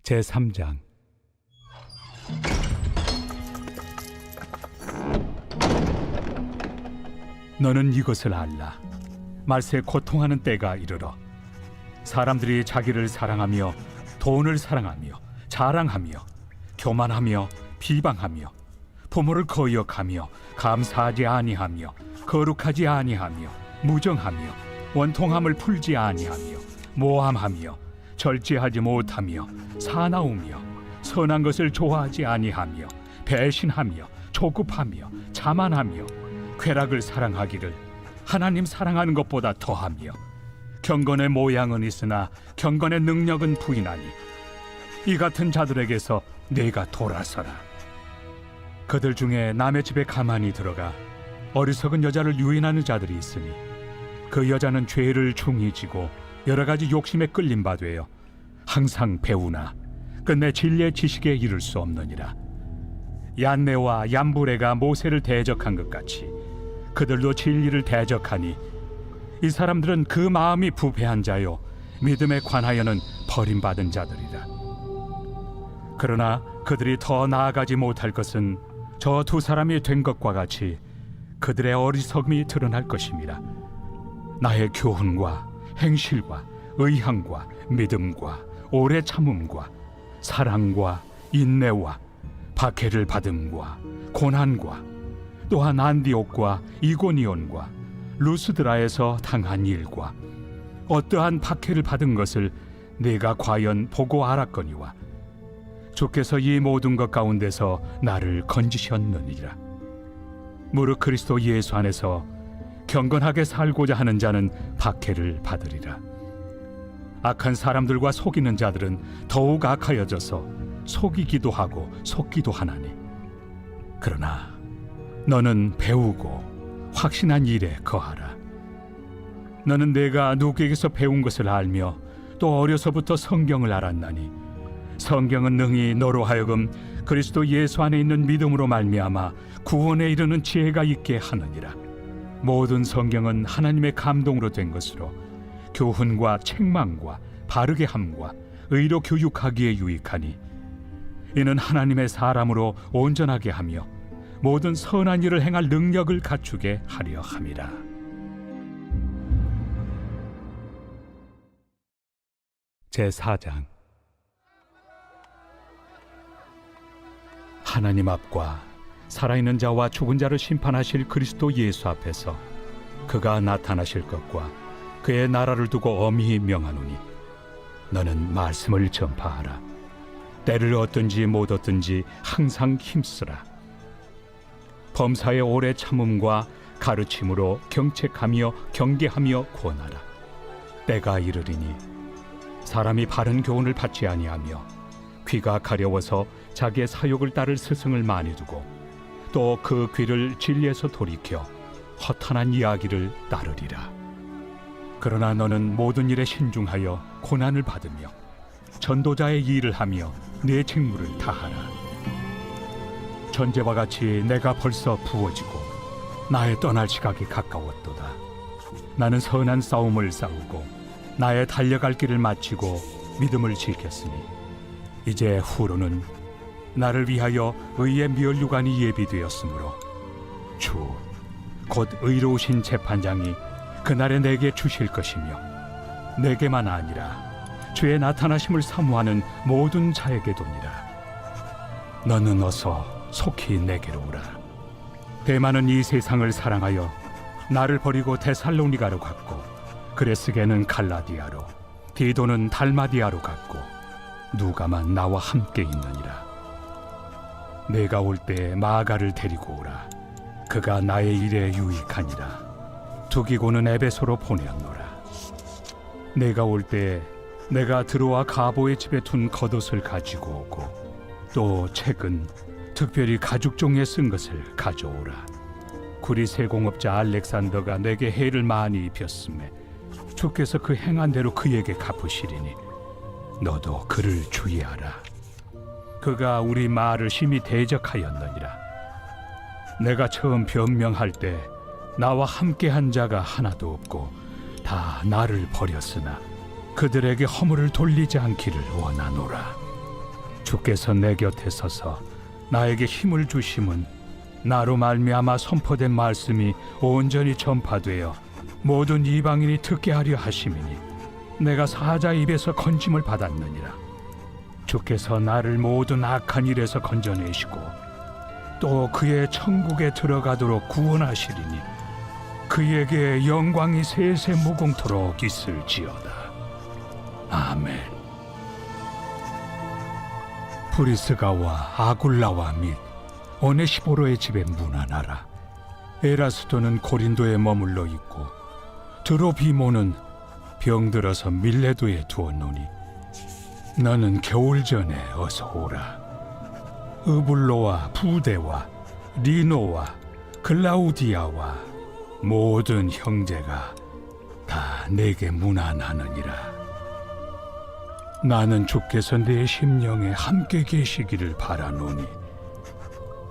제3장. 너는 이것을 알라. 말세 고통하는 때가 이르러 사람들이 자기를 사랑하며 돈을 사랑하며 자랑하며 교만하며 비방하며 부모를 거역하며 감사하지 아니하며 거룩하지 아니하며 무정하며 원통함을 풀지 아니하며 모함하며 절제하지 못하며 사나우며 선한 것을 좋아하지 아니하며 배신하며 조급하며 자만하며 쾌락을 사랑하기를 하나님 사랑하는 것보다 더하며 경건의 모양은 있으나 경건의 능력은 부인하니 이 같은 자들에게서 네가 돌아서라. 그들 중에 남의 집에 가만히 들어가 어리석은 여자를 유인하는 자들이 있으니 그 여자는 죄를 중히 지고 여러 가지 욕심에 끌린 바 되어 항상 배우나 끝내 진리의 지식에 이를 수 없느니라. 얀네와 얀부레가 모세를 대적한 것 같이 그들도 진리를 대적하니 이 사람들은 그 마음이 부패한 자요 믿음에 관하여는 버림받은 자들이라. 그러나 그들이 더 나아가지 못할 것은 저 두 사람이 된 것과 같이 그들의 어리석음이 드러날 것임이라. 나의 교훈과 행실과 의향과 믿음과 오래 참음과 사랑과 인내와 박해를 받음과 고난과 또한 안디옥과 이고니온과 루스드라에서 당한 일과 어떠한 박해를 받은 것을 네가 과연 보고 알았거니와 주께서 이 모든 것 가운데서 나를 건지셨느니라. 무릇 그리스도 예수 안에서 경건하게 살고자 하는 자는 박해를 받으리라. 악한 사람들과 속이는 자들은 더욱 악하여져서 속이기도 하고 속기도 하나니 그러나 너는 배우고 확신한 일에 거하라. 너는 내가 누구에게서 배운 것을 알며 또 어려서부터 성경을 알았나니 성경은 능히 너로 하여금 그리스도 예수 안에 있는 믿음으로 말미암아 구원에 이르는 지혜가 있게 하느니라. 모든 성경은 하나님의 감동으로 된 것으로 교훈과 책망과 바르게 함과 의로 교육하기에 유익하니 이는 하나님의 사람으로 온전하게 하며 모든 선한 일을 행할 능력을 갖추게 하려 함이라. 제4장. 하나님 앞과 살아있는 자와 죽은 자를 심판하실 그리스도 예수 앞에서 그가 나타나실 것과 그의 나라를 두고 엄히 명하노니 너는 말씀을 전파하라. 때를 얻든지 못 얻든지 항상 힘쓰라. 범사의 오래 참음과 가르침으로 경책하며 경계하며 권하라. 때가 이르리니 사람이 바른 교훈을 받지 아니하며 귀가 가려워서 자기의 사욕을 따를 스승을 많이 두고 또 그 귀를 진리에서 돌이켜 허탄한 이야기를 따르리라. 그러나 너는 모든 일에 신중하여 고난을 받으며 전도자의 일을 하며 네 직무를 다하라. 전제와 같이 내가 벌써 부어지고 나의 떠날 시각이 가까웠도다. 나는 선한 싸움을 싸우고 나의 달려갈 길을 마치고 믿음을 지켰으니 이제 후로는 나를 위하여 의의 면류관이 예비되었으므로 주 곧 의로우신 재판장이 그날에 내게 주실 것이며 내게만 아니라 주의 나타나심을 사모하는 모든 자에게도니라. 너는 어서 속히 내게로 오라. 대만은 이 세상을 사랑하여 나를 버리고 데살로니가로 갔고 그레스게는 갈라디아로 디도는 달마디아로 갔고 누가만 나와 함께 있느니라. 내가 올 때 마가를 데리고 오라. 그가 나의 일에 유익하니라. 두기고는 에베소로 보내었노라. 내가 올 때 내가 드로아 가보의 집에 둔 겉옷을 가지고 오고 또 책은 특별히 가죽종에 쓴 것을 가져오라. 구리 세공업자 알렉산더가 내게 해를 많이 입혔음에 주께서 그 행한 대로 그에게 갚으시리니 너도 그를 주의하라. 그가 우리 말을 심히 대적하였느니라. 내가 처음 변명할 때 나와 함께한 자가 하나도 없고 다 나를 버렸으나 그들에게 허물을 돌리지 않기를 원하노라. 주께서 내 곁에 서서 나에게 힘을 주심은 나로 말미암아 선포된 말씀이 온전히 전파되어 모든 이방인이 듣게 하려 하심이니 내가 사자 입에서 건짐을 받았느니라. 주께서 나를 모든 악한 일에서 건져내시고 또 그의 천국에 들어가도록 구원하시리니 그에게 영광이 세세 무궁토록 있을지어다. 아멘. 브리스가와 아굴라와 및 오네시포로의 집에 문안하라. 에라스도는 고린도에 머물러 있고 드로비모는 병들어서 밀레도에 두었노니 너는 겨울 전에 어서 오라. 으블로와 부데와 리노와 글라우디아와 모든 형제가 다 내게 문안하느니라. 나는 주께서 내 심령에 함께 계시기를 바라노니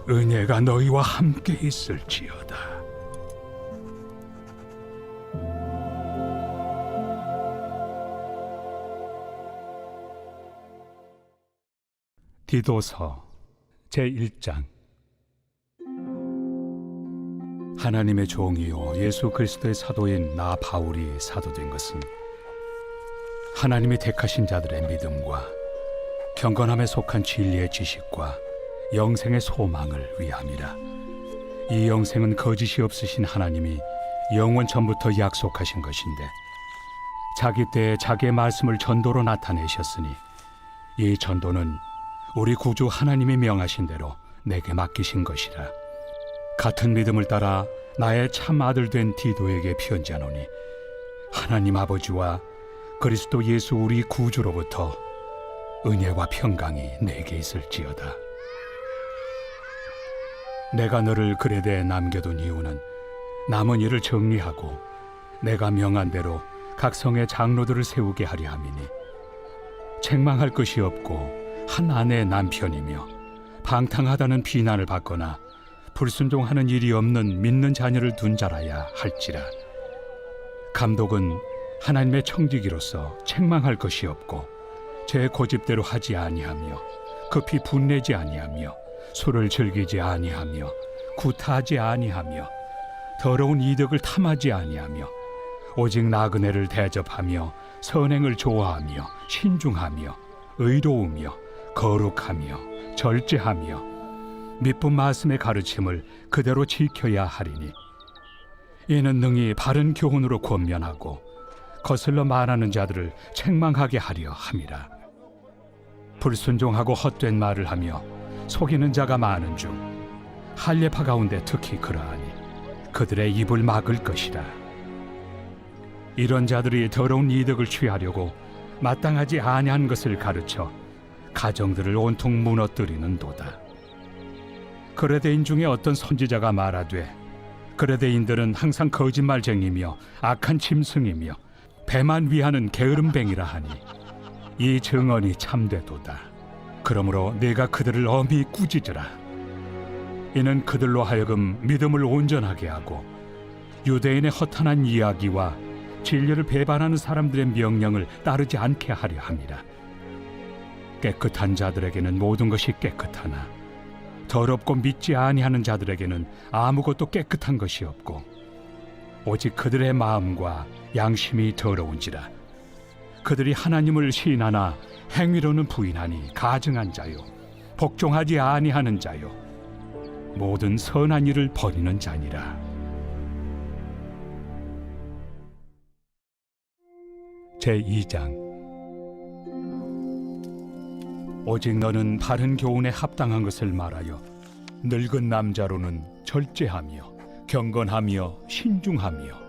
은혜가 너희와 함께 있을지어다. 디도서 제1장. 하나님의 종이요 예수 그리스도의 사도인 나 바울이 사도된 것은 하나님이 택하신 자들의 믿음과 경건함에 속한 진리의 지식과 영생의 소망을 위함이라. 이 영생은 거짓이 없으신 하나님이 영원 전부터 약속하신 것인데 자기 때에 자기의 말씀을 전도로 나타내셨으니 이 전도는 우리 구주 하나님이 명하신 대로 내게 맡기신 것이라. 같은 믿음을 따라 나의 참 아들 된 디도에게 편지하노니 하나님 아버지와 그리스도 예수 우리 구주로부터 은혜와 평강이 내게 있을지어다. 내가 너를 그레데에 남겨둔 이유는 남은 일을 정리하고 내가 명한 대로 각 성의 장로들을 세우게 하려 함이니 책망할 것이 없고 한 아내의 남편이며 방탕하다는 비난을 받거나 불순종하는 일이 없는 믿는 자녀를 둔 자라야 할지라. 감독은 하나님의 청지기로서 책망할 것이 없고 제 고집대로 하지 아니하며 급히 분내지 아니하며 술을 즐기지 아니하며 구타하지 아니하며 더러운 이득을 탐하지 아니하며 오직 나그네를 대접하며 선행을 좋아하며 신중하며 의로우며 거룩하며 절제하며 미쁜 말씀의 가르침을 그대로 지켜야 하리니 이는 능히 바른 교훈으로 권면하고 거슬러 말하는 자들을 책망하게 하려 함이라. 불순종하고 헛된 말을 하며 속이는 자가 많은 중 할례파 가운데 특히 그러하니 그들의 입을 막을 것이라. 이런 자들이 더러운 이득을 취하려고 마땅하지 아니한 것을 가르쳐 가정들을 온통 무너뜨리는도다. 그레데인 중에 어떤 선지자가 말하되 그레데인들은 항상 거짓말쟁이며 악한 짐승이며 배만 위하는 게으름뱅이라 하니 이 증언이 참되도다. 그러므로 내가 그들을 엄히 꾸짖으라. 이는 그들로 하여금 믿음을 온전하게 하고 유대인의 허탄한 이야기와 진리를 배반하는 사람들의 명령을 따르지 않게 하려 함이라. 깨끗한 자들에게는 모든 것이 깨끗하나 더럽고 믿지 아니하는 자들에게는 아무것도 깨끗한 것이 없고 오직 그들의 마음과 양심이 더러운지라. 그들이 하나님을 시인하나 행위로는 부인하니 가증한 자요 복종하지 아니하는 자요 모든 선한 일을 버리는 자니라. 제2장. 오직 너는 바른 교훈에 합당한 것을 말하여 늙은 남자로는 절제하며 경건하며 신중하며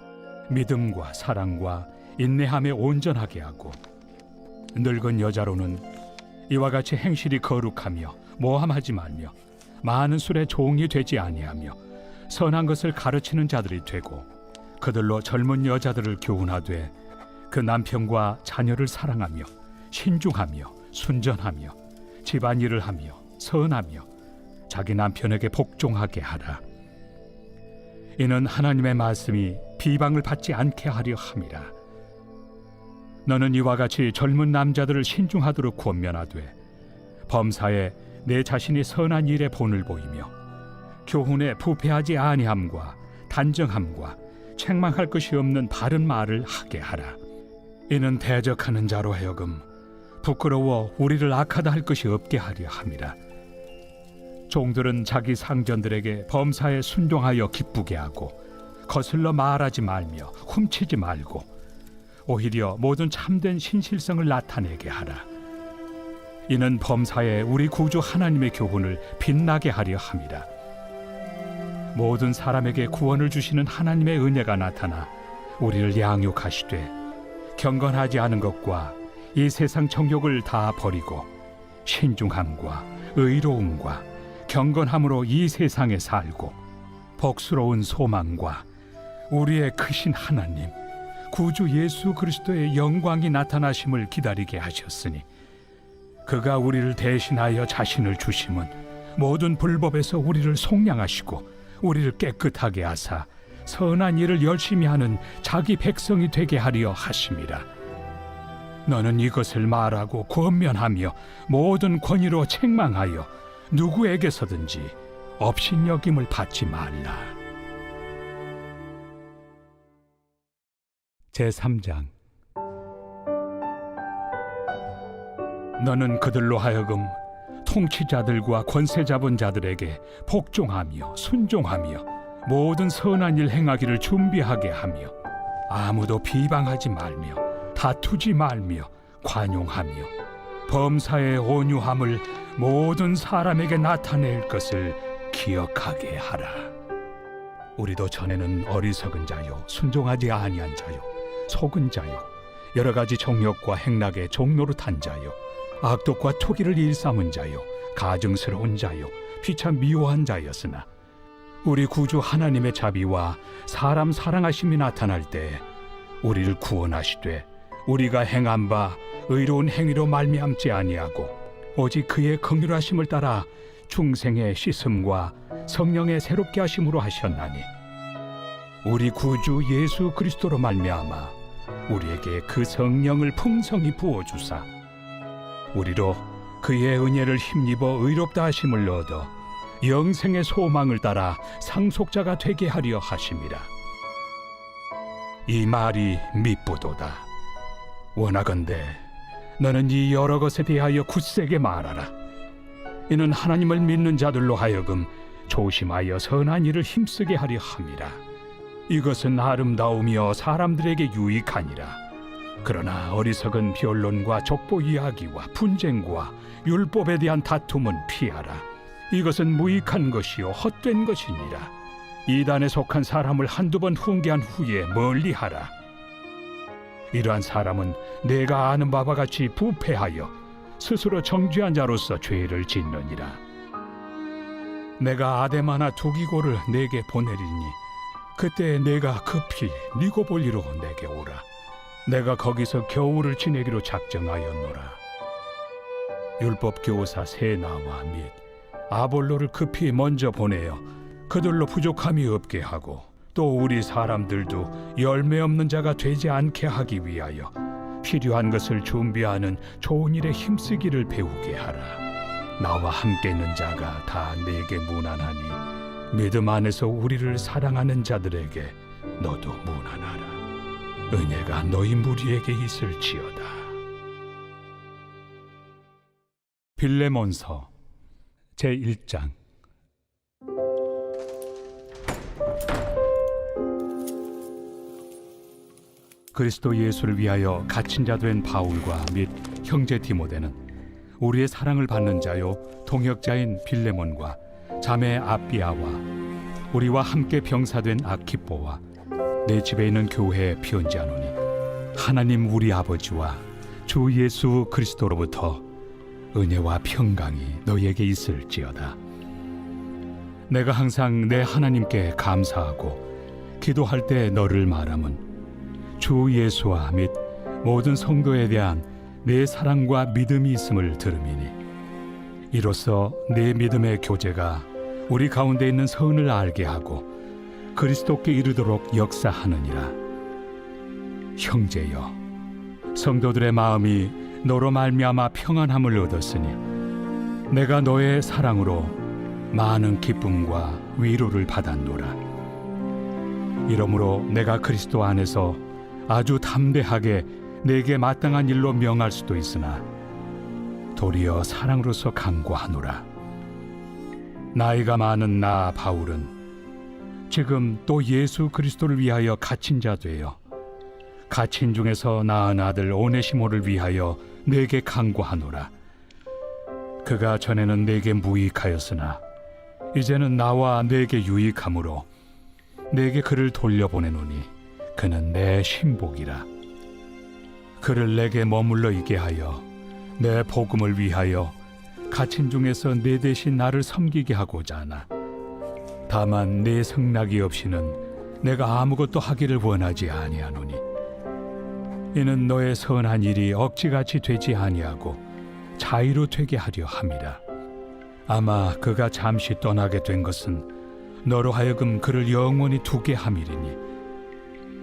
믿음과 사랑과 인내함에 온전하게 하고 늙은 여자로는 이와 같이 행실이 거룩하며 모함하지 말며 많은 술에 종이 되지 아니하며 선한 것을 가르치는 자들이 되고 그들로 젊은 여자들을 교훈하되 그 남편과 자녀를 사랑하며 신중하며 순전하며 집안일을 하며 선하며 자기 남편에게 복종하게 하라. 이는 하나님의 말씀이 비방을 받지 않게 하려 함이라. 너는 이와 같이 젊은 남자들을 신중하도록 권면하되 범사에 내 자신이 선한 일에 본을 보이며 교훈에 부패하지 아니함과 단정함과 책망할 것이 없는 바른 말을 하게 하라. 이는 대적하는 자로 하여금 부끄러워 우리를 악하다 할 것이 없게 하려 함이라. 종들은 자기 상전들에게 범사에 순종하여 기쁘게 하고 거슬러 말하지 말며 훔치지 말고 오히려 모든 참된 신실성을 나타내게 하라. 이는 범사에 우리 구주 하나님의 교훈을 빛나게 하려 함이라. 모든 사람에게 구원을 주시는 하나님의 은혜가 나타나 우리를 양육하시되 경건하지 않은 것과 이 세상 정욕을 다 버리고 신중함과 의로움과 경건함으로 이 세상에 살고 복스러운 소망과 우리의 크신 하나님 구주 예수 그리스도의 영광이 나타나심을 기다리게 하셨으니 그가 우리를 대신하여 자신을 주심은 모든 불법에서 우리를 속량하시고 우리를 깨끗하게 하사 선한 일을 열심히 하는 자기 백성이 되게 하려 하심이라. 너는 이것을 말하고 권면하며 모든 권위로 책망하여 누구에게서든지 업신여김을 받지 말라. 제3장. 너는 그들로 하여금 통치자들과 권세 잡은 자들에게 복종하며 순종하며 모든 선한 일 행하기를 준비하게 하며 아무도 비방하지 말며 다투지 말며 관용하며 범사의 온유함을 모든 사람에게 나타낼 것을 기억하게 하라. 우리도 전에는 어리석은 자요 순종하지 아니한 자요 속은 자요 여러 가지 정욕과 행락의 종노릇한 자요 악독과 투기를 일삼은 자요 가증스러운 자요 피차 미워한 자였으나 우리 구주 하나님의 자비와 사람 사랑하심이 나타날 때 우리를 구원하시되 우리가 행한 바 의로운 행위로 말미암지 아니하고 오직 그의 긍휼하심을 따라 중생의 씻음과 성령의 새롭게 하심으로 하셨나니 우리 구주 예수 그리스도로 말미암아 우리에게 그 성령을 풍성히 부어주사 우리로 그의 은혜를 힘입어 의롭다 하심을 얻어 영생의 소망을 따라 상속자가 되게 하려 하심이라. 이 말이 미쁘도다. 원하건대 너는 이 여러 것에 대하여 굳세게 말하라. 이는 하나님을 믿는 자들로 하여금 조심하여 선한 일을 힘쓰게 하려 함이라. 이것은 아름다우며 사람들에게 유익하니라. 그러나 어리석은 변론과 족보 이야기와 분쟁과 율법에 대한 다툼은 피하라. 이것은 무익한 것이요 헛된 것이니라. 이단에 속한 사람을 한두 번 훈계한 후에 멀리하라. 이러한 사람은 내가 아는 바와 같이 부패하여 스스로 정죄한 자로서 죄를 짓느니라. 내가 아데마나 두기고를 내게 보내리니 그때 내가 급히 니고볼리로 내게 오라. 내가 거기서 겨울을 지내기로 작정하였노라. 율법 교사 세나와 및 아볼로를 급히 먼저 보내어 그들로 부족함이 없게 하고 또 우리 사람들도 열매 없는 자가 되지 않게 하기 위하여 필요한 것을 준비하는 좋은 일에 힘쓰기를 배우게 하라. 나와 함께 있는 자가 다 내게 무난하니 믿음 안에서 우리를 사랑하는 자들에게 너도 무난하라. 은혜가 너희 무리에게 있을지어다. 빌레몬서 제1장. 그리스도 예수를 위하여 갇힌 자 된 바울과 및 형제 디모데는 우리의 사랑을 받는 자요 동역자인 빌레몬과 자매 아비아와 우리와 함께 병사된 아키포와 내 집에 있는 교회에 편지하노니 하나님 우리 아버지와 주 예수 그리스도로부터 은혜와 평강이 너희에게 있을지어다. 내가 항상 내 하나님께 감사하고 기도할 때 너를 말함은 주 예수와 및 모든 성도에 대한 내 사랑과 믿음이 있음을 들음이니 이로써 내 믿음의 교제가 우리 가운데 있는 선을 알게 하고 그리스도께 이르도록 역사하느니라. 형제여, 성도들의 마음이 너로 말미암아 평안함을 얻었으니 내가 너의 사랑으로 많은 기쁨과 위로를 받았노라. 이러므로 내가 그리스도 안에서 아주 담대하게 내게 마땅한 일로 명할 수도 있으나 도리어 사랑으로서 강구하노라. 나이가 많은 나 바울은 지금 또 예수 그리스도를 위하여 갇힌 자 되어 갇힌 중에서 낳은 아들 오네시모를 위하여 내게 강구하노라. 그가 전에는 내게 무익하였으나 이제는 나와 내게 유익함으로 내게 그를 돌려보내노니 그는 내 신복이라. 그를 내게 머물러 있게 하여 내 복음을 위하여 갇힌 중에서 내 대신 나를 섬기게 하고자 하나 다만 내 승낙이 없이는 내가 아무것도 하기를 원하지 아니하노니 이는 너의 선한 일이 억지같이 되지 아니하고 자의로 되게 하려 함이라. 아마 그가 잠시 떠나게 된 것은 너로 하여금 그를 영원히 두게 함이리니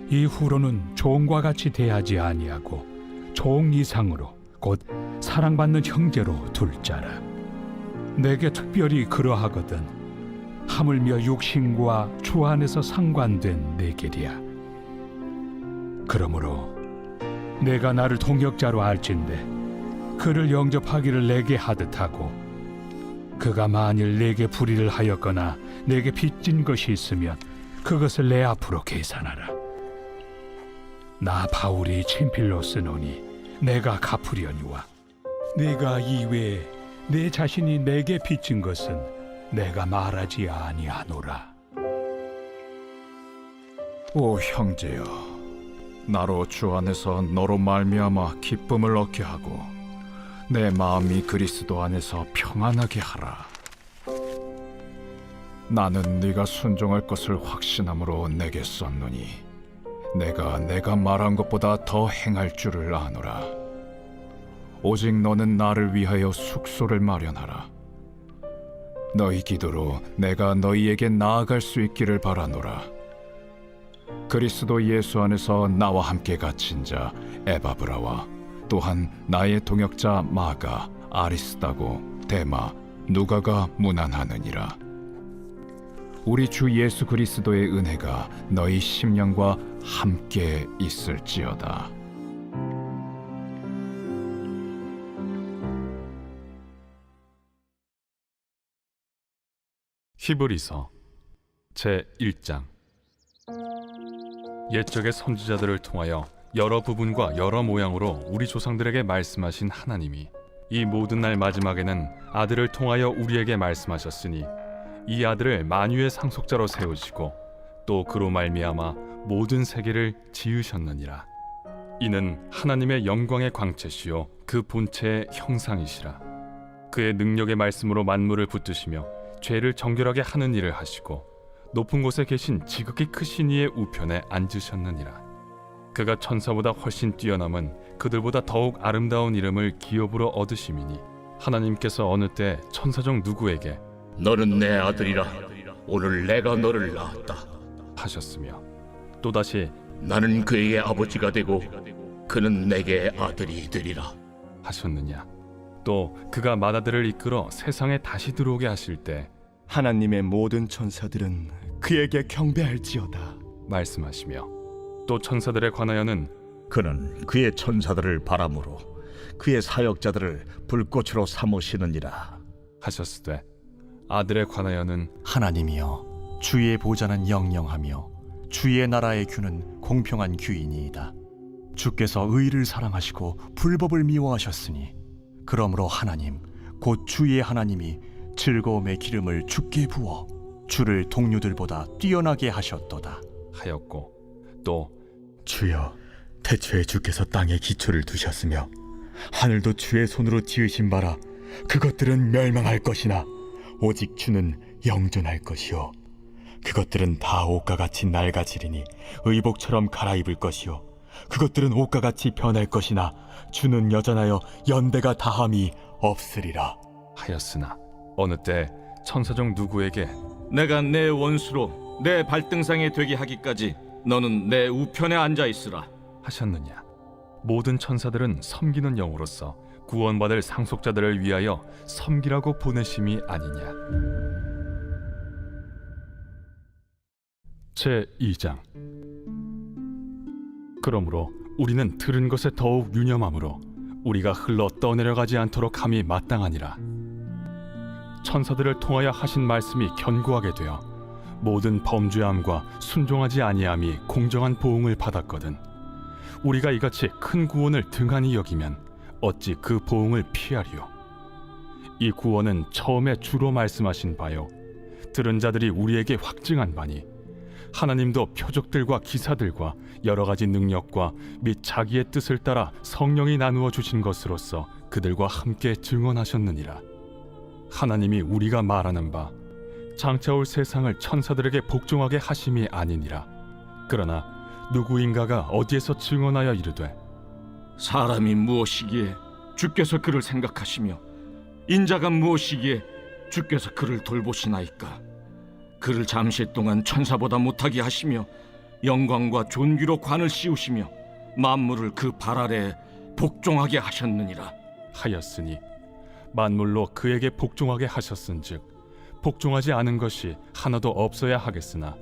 이후로는 종과 같이 대하지 아니하고 종 이상으로 곧 사랑받는 형제로 둘 자라. 내게 특별히 그러하거든 하물며 육신과 주 안에서 상관된 내 길이야. 그러므로 내가 나를 동역자로 알진대 그를 영접하기를 내게 하듯 하고 그가 만일 내게 불의를 하였거나 내게 빚진 것이 있으면 그것을 내 앞으로 계산하라. 나 바울이 친필로 쓰노니 내가 갚으려니와 네가 이외에 내 자신이 내게 빚진 것은 내가 말하지 아니하노라. 오 형제여, 나로 주 안에서 너로 말미암아 기쁨을 얻게 하고 내 마음이 그리스도 안에서 평안하게 하라. 나는 네가 순종할 것을 확신함으로 내게 썼노니 내가 말한 것보다 더 행할 줄을 아노라. 오직 너는 나를 위하여 숙소를 마련하라. 너희 기도로 내가 너희에게 나아갈 수 있기를 바라노라. 그리스도 예수 안에서 나와 함께 갇힌 자 에바브라와 또한 나의 동역자 마가, 아리스다고, 데마, 누가가 문안하느니라. 우리 주 예수 그리스도의 은혜가 너희 심령과 함께 있을지어다. 히브리서 제1장. 옛적의 선지자들을 통하여 여러 부분과 여러 모양으로 우리 조상들에게 말씀하신 하나님이 이 모든 날 마지막에는 아들을 통하여 우리에게 말씀하셨으니 이 아들을 만유의 상속자로 세우시고 또 그로 말미암아 모든 세계를 지으셨느니라. 이는 하나님의 영광의 광채시요 그 본체의 형상이시라. 그의 능력의 말씀으로 만물을 붙드시며 죄를 정결하게 하는 일을 하시고 높은 곳에 계신 지극히 크신 이의 우편에 앉으셨느니라. 그가 천사보다 훨씬 뛰어남은 그들보다 더욱 아름다운 이름을 기업으로 얻으심이니 하나님께서 어느 때 천사 중 누구에게 너는 내 아들이라 오늘 내가 너를 낳았다 하셨으며 또다시 나는 그에게 아버지가 되고 그는 내게 아들이 되리라 하셨느냐. 또 그가 맏아들을 이끌어 세상에 다시 들어오게 하실 때 하나님의 모든 천사들은 그에게 경배할지어다 말씀하시며 또 천사들에 관하여는 그는 그의 천사들을 바람으로 그의 사역자들을 불꽃으로 삼으시느니라 하셨으되 아들에 관하여는 하나님이여 주의 보좌는 영영하며 주의 나라의 규는 공평한 규이니이다. 주께서 의를 사랑하시고 불법을 미워하셨으니 그러므로 하나님 곧 주의 하나님이 즐거움의 기름을 주께 부어 주를 동료들보다 뛰어나게 하셨도다 하였고 또 주여, 태초에 주께서 땅에 기초를 두셨으며 하늘도 주의 손으로 지으신 바라 그것들은 멸망할 것이나 오직 주는 영존할 것이요 그것들은 다 옷과 같이 낡아지리니 의복처럼 갈아입을 것이요 그것들은 옷과 같이 변할 것이나 주는 여전하여 연대가 다함이 없으리라 하였으나 어느 때 천사 중 누구에게 내가 내 원수로 내 발등상에 되게 하기까지 너는 내 우편에 앉아 있으라 하셨느냐. 모든 천사들은 섬기는 영으로서 구원받을 상속자들을 위하여 섬기라고 보내심이 아니냐. 제2장. 그러므로 우리는 들은 것에 더욱 유념함으로 우리가 흘러 떠내려가지 않도록 함이 마땅하니라. 천사들을 통하여 하신 말씀이 견고하게 되어 모든 범죄함과 순종하지 아니함이 공정한 보응을 받았거든. 우리가 이같이 큰 구원을 등한히 여기면 어찌 그 보응을 피하리요. 이 구원은 처음에 주로 말씀하신 바요 들은 자들이 우리에게 확증한 바니 하나님도 표적들과 기사들과 여러 가지 능력과 및 자기의 뜻을 따라 성령이 나누어 주신 것으로서 그들과 함께 증언하셨느니라. 하나님이 우리가 말하는 바 장차 올 세상을 천사들에게 복종하게 하심이 아니니라. 그러나 누구인가가 어디에서 증언하여 이르되 사람이 무엇이기에 주께서 그를 생각하시며 인자가 무엇이기에 주께서 그를 돌보시나이까. 그를 잠시 동안 천사보다 못하게 하시며 영광과 존귀로 관을 씌우시며 만물을 그 발 아래에 복종하게 하셨느니라 하였으니 만물로 그에게 복종하게 하셨은즉 복종하지 않은 것이 하나도 없어야 하겠으나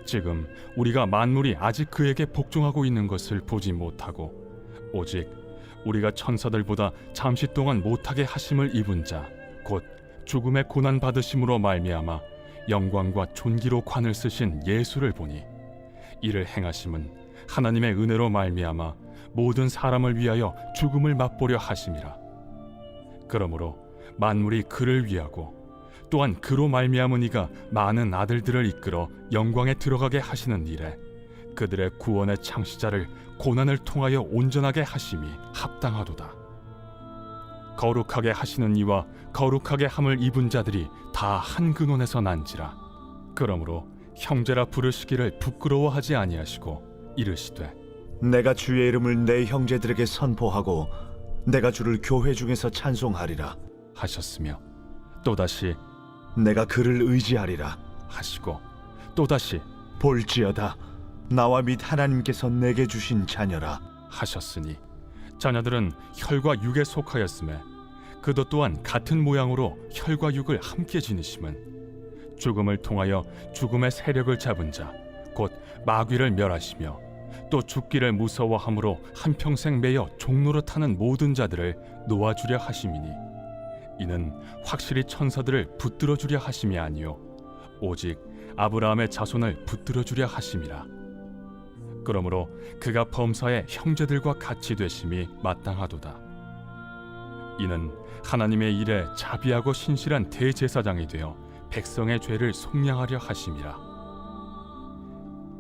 지금 우리가 만물이 아직 그에게 복종하고 있는 것을 보지 못하고 오직 우리가 천사들보다 잠시 동안 못하게 하심을 입은 자 곧 죽음의 고난 받으심으로 말미암아 영광과 존귀로 관을 쓰신 예수를 보니 이를 행하심은 하나님의 은혜로 말미암아 모든 사람을 위하여 죽음을 맛보려 하심이라. 그러므로 만물이 그를 위하고 또한 그로 말미암은 이가 많은 아들들을 이끌어 영광에 들어가게 하시는 일에 그들의 구원의 창시자를 고난을 통하여 온전하게 하심이 합당하도다. 거룩하게 하시는 이와 거룩하게 함을 입은 자들이 다 한 근원에서 난지라. 그러므로 형제라 부르시기를 부끄러워하지 아니하시고 이르시되 내가 주의 이름을 내 형제들에게 선포하고 내가 주를 교회 중에서 찬송하리라 하셨으며 또다시 내가 그를 의지하리라 하시고 또다시 볼지어다 나와 및 하나님께서 내게 주신 자녀라 하셨으니 자녀들은 혈과 육에 속하였음에 그도 또한 같은 모양으로 혈과 육을 함께 지니심은 죽음을 통하여 죽음의 세력을 잡은 자 곧 마귀를 멸하시며 또 죽기를 무서워함으로 한평생 매여 종로로 타는 모든 자들을 놓아주려 하심이니 이는 확실히 천사들을 붙들어 주려 하심이 아니요 오직 아브라함의 자손을 붙들어 주려 하심이라. 그러므로 그가 범사의 형제들과 같이 되심이 마땅하도다. 이는 하나님의 일에 자비하고 신실한 대제사장이 되어 백성의 죄를 속량하려 하심이라.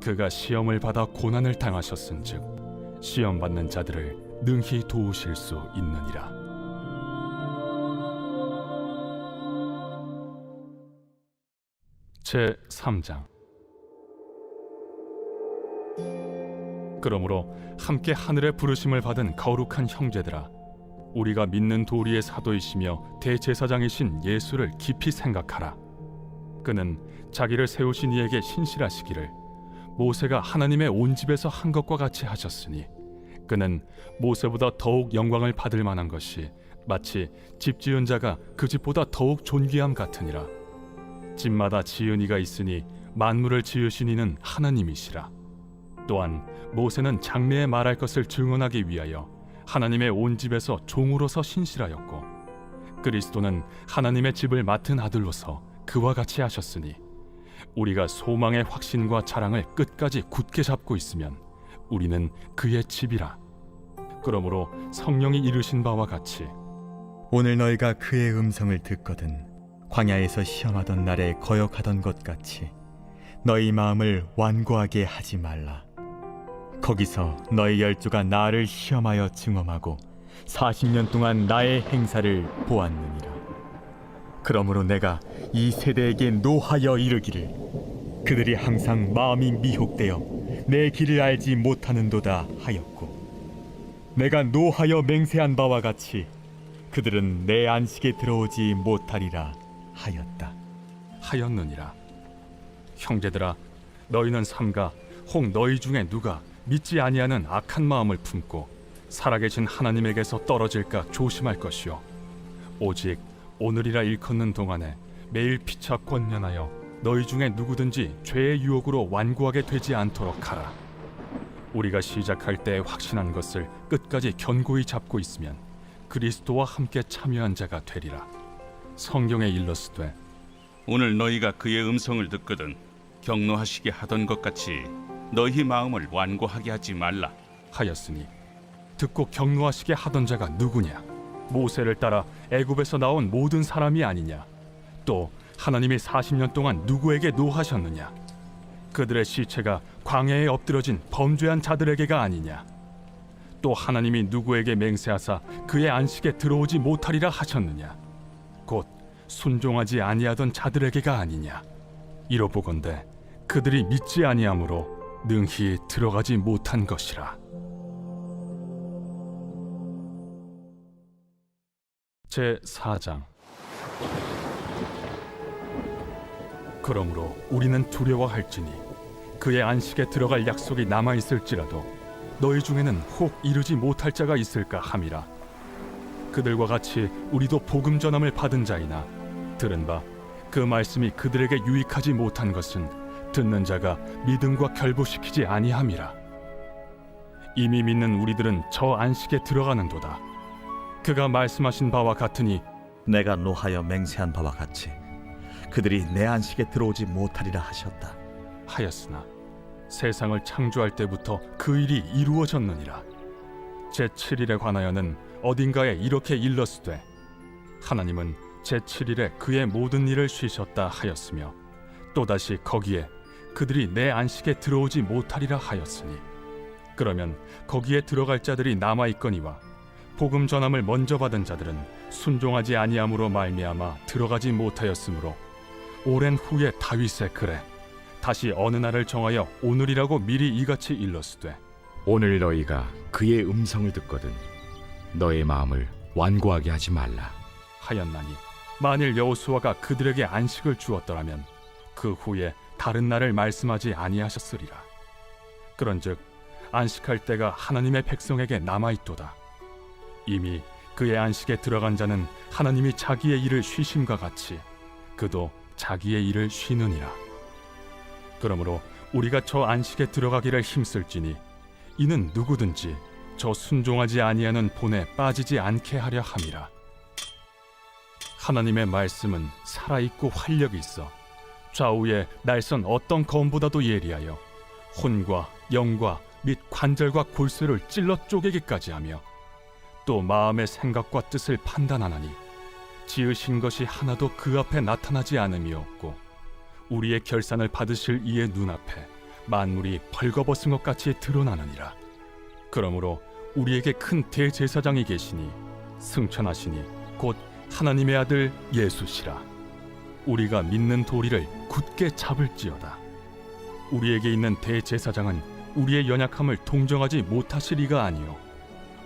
그가 시험을 받아 고난을 당하셨은즉 시험 받는 자들을 능히 도우실 수 있느니라. 제 3장. 그러므로 함께 하늘의 부르심을 받은 거룩한 형제들아, 우리가 믿는 도리의 사도이시며 대제사장이신 예수를 깊이 생각하라. 그는 자기를 세우신 이에게 신실하시기를 모세가 하나님의 온 집에서 한 것과 같이 하셨으니 그는 모세보다 더욱 영광을 받을 만한 것이 마치 집 지은 자가 그 집보다 더욱 존귀함 같으니라. 집마다 지은 이가 있으니 만물을 지으신 이는 하나님이시라. 또한 모세는 장래에 말할 것을 증언하기 위하여 하나님의 온 집에서 종으로서 신실하였고 그리스도는 하나님의 집을 맡은 아들로서 그와 같이 하셨으니 우리가 소망의 확신과 자랑을 끝까지 굳게 잡고 있으면 우리는 그의 집이라. 그러므로 성령이 이르신 바와 같이 오늘 너희가 그의 음성을 듣거든 광야에서 시험하던 날에 거역하던 것 같이 너희 마음을 완고하게 하지 말라. 거기서 너희 열조가 나를 시험하여 증험하고 40년 동안 나의 행사를 보았느니라. 그러므로 내가 이 세대에게 노하여 이르기를 그들이 항상 마음이 미혹되어 내 길을 알지 못하는도다 하였고 내가 노하여 맹세한 바와 같이 그들은 내 안식에 들어오지 못하리라 하였다. 하였느니라. 형제들아, 너희는 삼가 혹 너희 중에 누가 믿지 아니하는 악한 마음을 품고 살아계신 하나님에게서 떨어질까 조심할 것이요 오직 오늘이라 일컫는 동안에 매일 피차 권면하여 너희 중에 누구든지 죄의 유혹으로 완고하게 되지 않도록 하라. 우리가 시작할 때 확신한 것을 끝까지 견고히 잡고 있으면 그리스도와 함께 참여한 자가 되리라. 성경에 일렀으되 오늘 너희가 그의 음성을 듣거든 경노하시게 하던 것 같이 너희 마음을 완고하게 하지 말라 하였으니 듣고 경노하시게 하던 자가 누구냐? 모세를 따라 애굽에서 나온 모든 사람이 아니냐? 또 하나님이 40년 동안 누구에게 노하셨느냐? 그들의 시체가 광야에 엎드러진 범죄한 자들에게가 아니냐? 또 하나님이 누구에게 맹세하사 그의 안식에 들어오지 못하리라 하셨느냐? 곧 순종하지 아니하던 자들에게가 아니냐? 이로보건대 그들이 믿지 아니하므로 능히 들어가지 못한 것이라. 제 4장. 그러므로 우리는 두려워할지니 그의 안식에 들어갈 약속이 남아 있을지라도 너희 중에는 혹 이르지 못할 자가 있을까 함이라. 그들과 같이 우리도 복음 전함을 받은 자이나 들은 바 그 말씀이 그들에게 유익하지 못한 것은 듣는 자가 믿음과 결부시키지 아니함이라. 이미 믿는 우리들은 저 안식에 들어가는도다. 그가 말씀하신 바와 같으니 내가 노하여 맹세한 바와 같이 그들이 내 안식에 들어오지 못하리라 하셨다. 하였으나 세상을 창조할 때부터 그 일이 이루어졌느니라. 제7일에 관하여는 어딘가에 이렇게 일렀으되 하나님은 제7일에 그의 모든 일을 쉬셨다 하였으며 또다시 거기에 그들이 내 안식에 들어오지 못하리라 하였으니 그러면 거기에 들어갈 자들이 남아있거니와 복음 전함을 먼저 받은 자들은 순종하지 아니함으로 말미암아 들어가지 못하였으므로 오랜 후에 다윗의 글에 다시 어느 날을 정하여 오늘이라고 미리 이같이 일렀으되 오늘 너희가 그의 음성을 듣거든 너의 마음을 완고하게 하지 말라 하였나니 만일 여호수아가 그들에게 안식을 주었더라면 그 후에 다른 날을 말씀하지 아니하셨으리라. 그런즉 안식할 때가 하나님의 백성에게 남아있도다. 이미 그의 안식에 들어간 자는 하나님이 자기의 일을 쉬심과 같이 그도 자기의 일을 쉬느니라. 그러므로 우리가 저 안식에 들어가기를 힘쓸지니 이는 누구든지 저 순종하지 아니하는 본에 빠지지 않게 하려 함이라. 하나님의 말씀은 살아있고 활력이 있어 좌우에 날선 어떤 검보다도 예리하여 혼과 영과 및 관절과 골수를 찔러 쪼개기까지 하며 또 마음의 생각과 뜻을 판단하나니 지으신 것이 하나도 그 앞에 나타나지 않음이 없고 우리의 결산을 받으실 이의 눈앞에 만물이 벌거벗은 것 같이 드러나느니라. 그러므로 우리에게 큰 대제사장이 계시니 승천하시니 곧 하나님의 아들 예수시라. 우리가 믿는 도리를 굳게 잡을지어다. 우리에게 있는 대제사장은 우리의 연약함을 동정하지 못하실 이가 아니요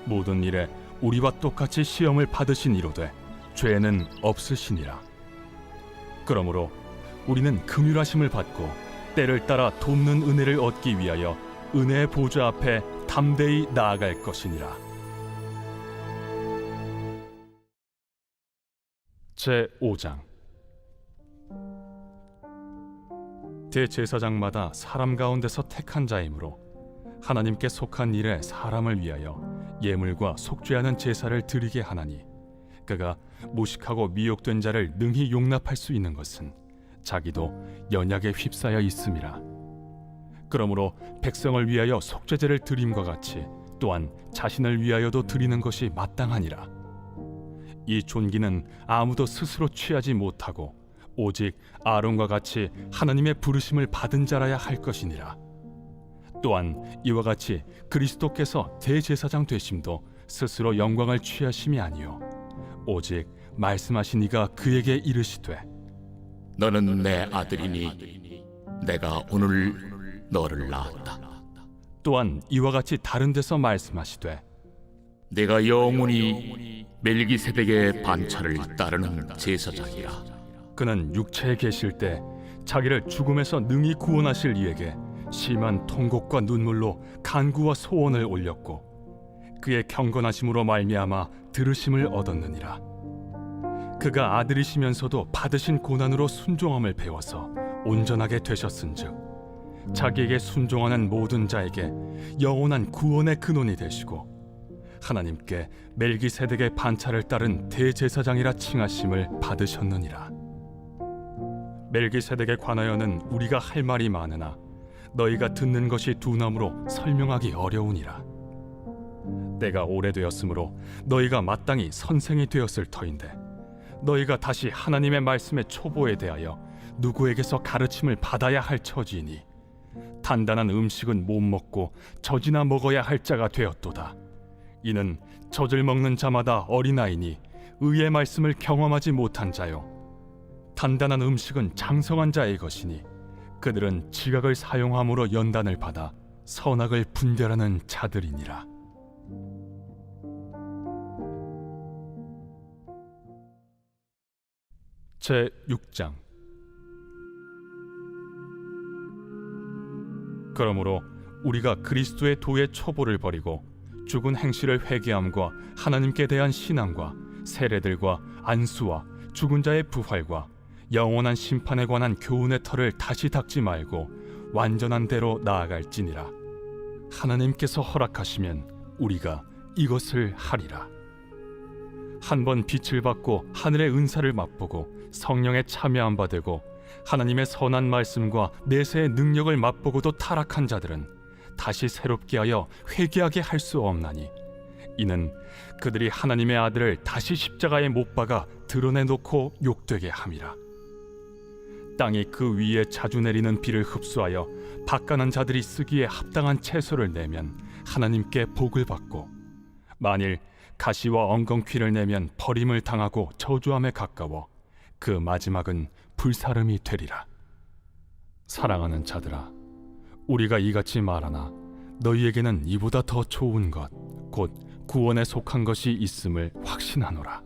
모든 일에 우리와 똑같이 시험을 받으신 이로되 죄는 없으시니라. 그러므로 우리는 긍휼하심을 받고 때를 따라 돕는 은혜를 얻기 위하여 은혜의 보좌 앞에 담대히 나아갈 것이니라. 제5장. 대제사장마다 사람 가운데서 택한 자이므로 하나님께 속한 일에 사람을 위하여 예물과 속죄하는 제사를 드리게 하나니 그가 무식하고 미혹된 자를 능히 용납할 수 있는 것은 자기도 연약에 휩싸여 있음이라. 그러므로 백성을 위하여 속죄제를 드림과 같이 또한 자신을 위하여도 드리는 것이 마땅하니라. 이 존귀는 아무도 스스로 취하지 못하고 오직 아론과 같이 하나님의 부르심을 받은 자라야 할 것이니라. 또한 이와 같이 그리스도께서 대제사장 되심도 스스로 영광을 취하심이 아니요 오직 말씀하신 이가 그에게 이르시되 너는 내 아들이니 내가 오늘 너를 낳았다. 또한 이와 같이 다른 데서 말씀하시되 내가 영원히 멜기세덱의 반차를 따르는 제사장이라. 그는 육체에 계실 때 자기를 죽음에서 능히 구원하실 이에게 심한 통곡과 눈물로 간구와 소원을 올렸고 그의 경건하심으로 말미암아 들으심을 얻었느니라. 그가 아들이시면서도 받으신 고난으로 순종함을 배워서 온전하게 되셨은즉 자기에게 순종하는 모든 자에게 영원한 구원의 근원이 되시고 하나님께 멜기세덱의 반차를 따른 대제사장이라 칭하심을 받으셨느니라. 멜기세덱에 관하여는 우리가 할 말이 많으나 너희가 듣는 것이 둔함으로 설명하기 어려우니라. 때가 오래되었으므로 너희가 마땅히 선생이 되었을 터인데 너희가 다시 하나님의 말씀의 초보에 대하여 누구에게서 가르침을 받아야 할 처지이니 단단한 음식은 못 먹고 젖이나 먹어야 할 자가 되었도다. 이는 젖을 먹는 자마다 어린아이니 의의 말씀을 경험하지 못한 자요 단단한 음식은 장성한 자의 것이니 그들은 지각을 사용함으로 연단을 받아 선악을 분별하는 자들이니라. 제 6장. 그러므로 우리가 그리스도의 도의 초보를 버리고 죽은 행실을 회개함과 하나님께 대한 신앙과 세례들과 안수와 죽은 자의 부활과 영원한 심판에 관한 교훈의 털을 다시 닦지 말고 완전한 대로 나아갈지니라. 하나님께서 허락하시면 우리가 이것을 하리라. 한번 빛을 받고 하늘의 은사를 맛보고 성령에 참여한 바 되고 하나님의 선한 말씀과 내세의 능력을 맛보고도 타락한 자들은 다시 새롭게 하여 회개하게 할 수 없나니 이는 그들이 하나님의 아들을 다시 십자가에 못 박아 드러내놓고 욕되게 함이라. 땅이 그 위에 자주 내리는 비를 흡수하여 박간한 자들이 쓰기에 합당한 채소를 내면 하나님께 복을 받고 만일 가시와 엉겅퀴를 내면 버림을 당하고 저주함에 가까워 그 마지막은 불사름이 되리라. 사랑하는 자들아, 우리가 이같이 말하나 너희에게는 이보다 더 좋은 것 곧 구원에 속한 것이 있음을 확신하노라.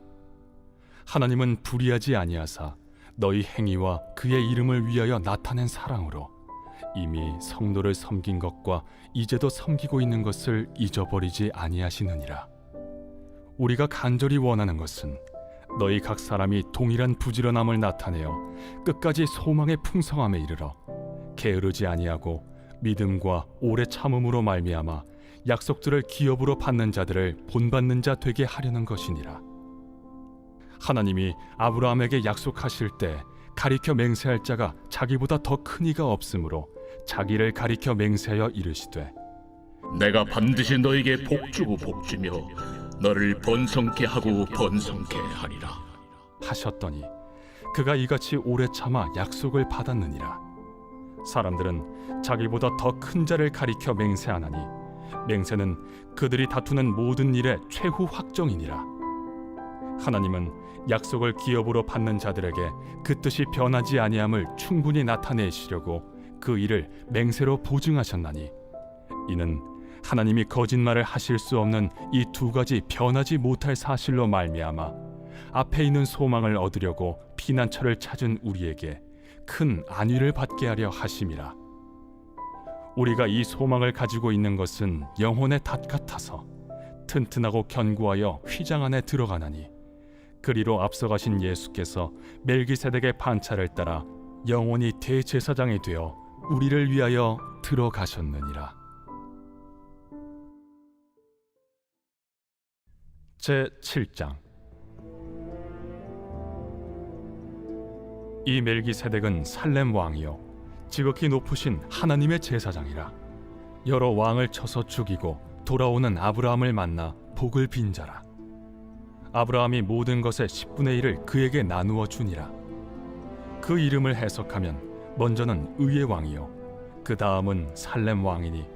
하나님은 불의하지 아니하사 너희 행위와 그의 이름을 위하여 나타낸 사랑으로 이미 성도를 섬긴 것과 이제도 섬기고 있는 것을 잊어버리지 아니하시느니라. 우리가 간절히 원하는 것은 너희 각 사람이 동일한 부지런함을 나타내어 끝까지 소망의 풍성함에 이르러 게으르지 아니하고 믿음과 오래 참음으로 말미암아 약속들을 기업으로 받는 자들을 본받는 자 되게 하려는 것이니라. 하나님이 아브라함에게 약속하실 때 가리켜 맹세할 자가 자기보다 더 큰 이가 없으므로 자기를 가리켜 맹세하여 이르시되 내가 반드시 너에게 복주고 복주며 너를 번성케 하고 번성케 하리라 하셨더니 그가 이같이 오래 참아 약속을 받았느니라. 사람들은 자기보다 더 큰 자를 가리켜 맹세하나니 맹세는 그들이 다투는 모든 일의 최후 확정이니라. 하나님은 약속을 기업으로 받는 자들에게 그 뜻이 변하지 아니함을 충분히 나타내시려고 그 일을 맹세로 보증하셨나니 이는 하나님이 거짓말을 하실 수 없는 이 두 가지 변하지 못할 사실로 말미암아 앞에 있는 소망을 얻으려고 피난처를 찾은 우리에게 큰 안위를 받게 하려 하심이라. 우리가 이 소망을 가지고 있는 것은 영혼의 닷 같아서 튼튼하고 견고하여 휘장 안에 들어가나니 그리로 앞서가신 예수께서 멜기세덱의 반차를 따라 영원히 대제사장이 되어 우리를 위하여 들어가셨느니라. 제 7장. 이 멜기세덱은 살렘 왕이요 지극히 높으신 하나님의 제사장이라. 여러 왕을 쳐서 죽이고 돌아오는 아브라함을 만나 복을 빈 자라. 아브라함이 모든 것의 10분의 1을 그에게 나누어 주니라. 그 이름을 해석하면 먼저는 의의 왕이요 그 다음은 살렘 왕이니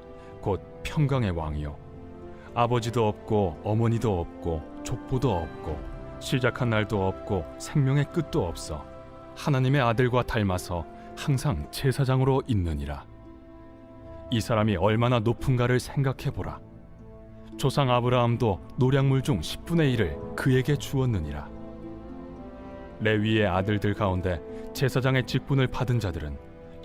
곧 평강의 왕이요 아버지도 없고 어머니도 없고 족보도 없고 시작한 날도 없고 생명의 끝도 없어 하나님의 아들과 닮아서 항상 제사장으로 있느니라. 이 사람이 얼마나 높은가를 생각해보라. 조상 아브라함도 노량물 중 10분의 1을 그에게 주었느니라. 레위의 아들들 가운데 제사장의 직분을 받은 자들은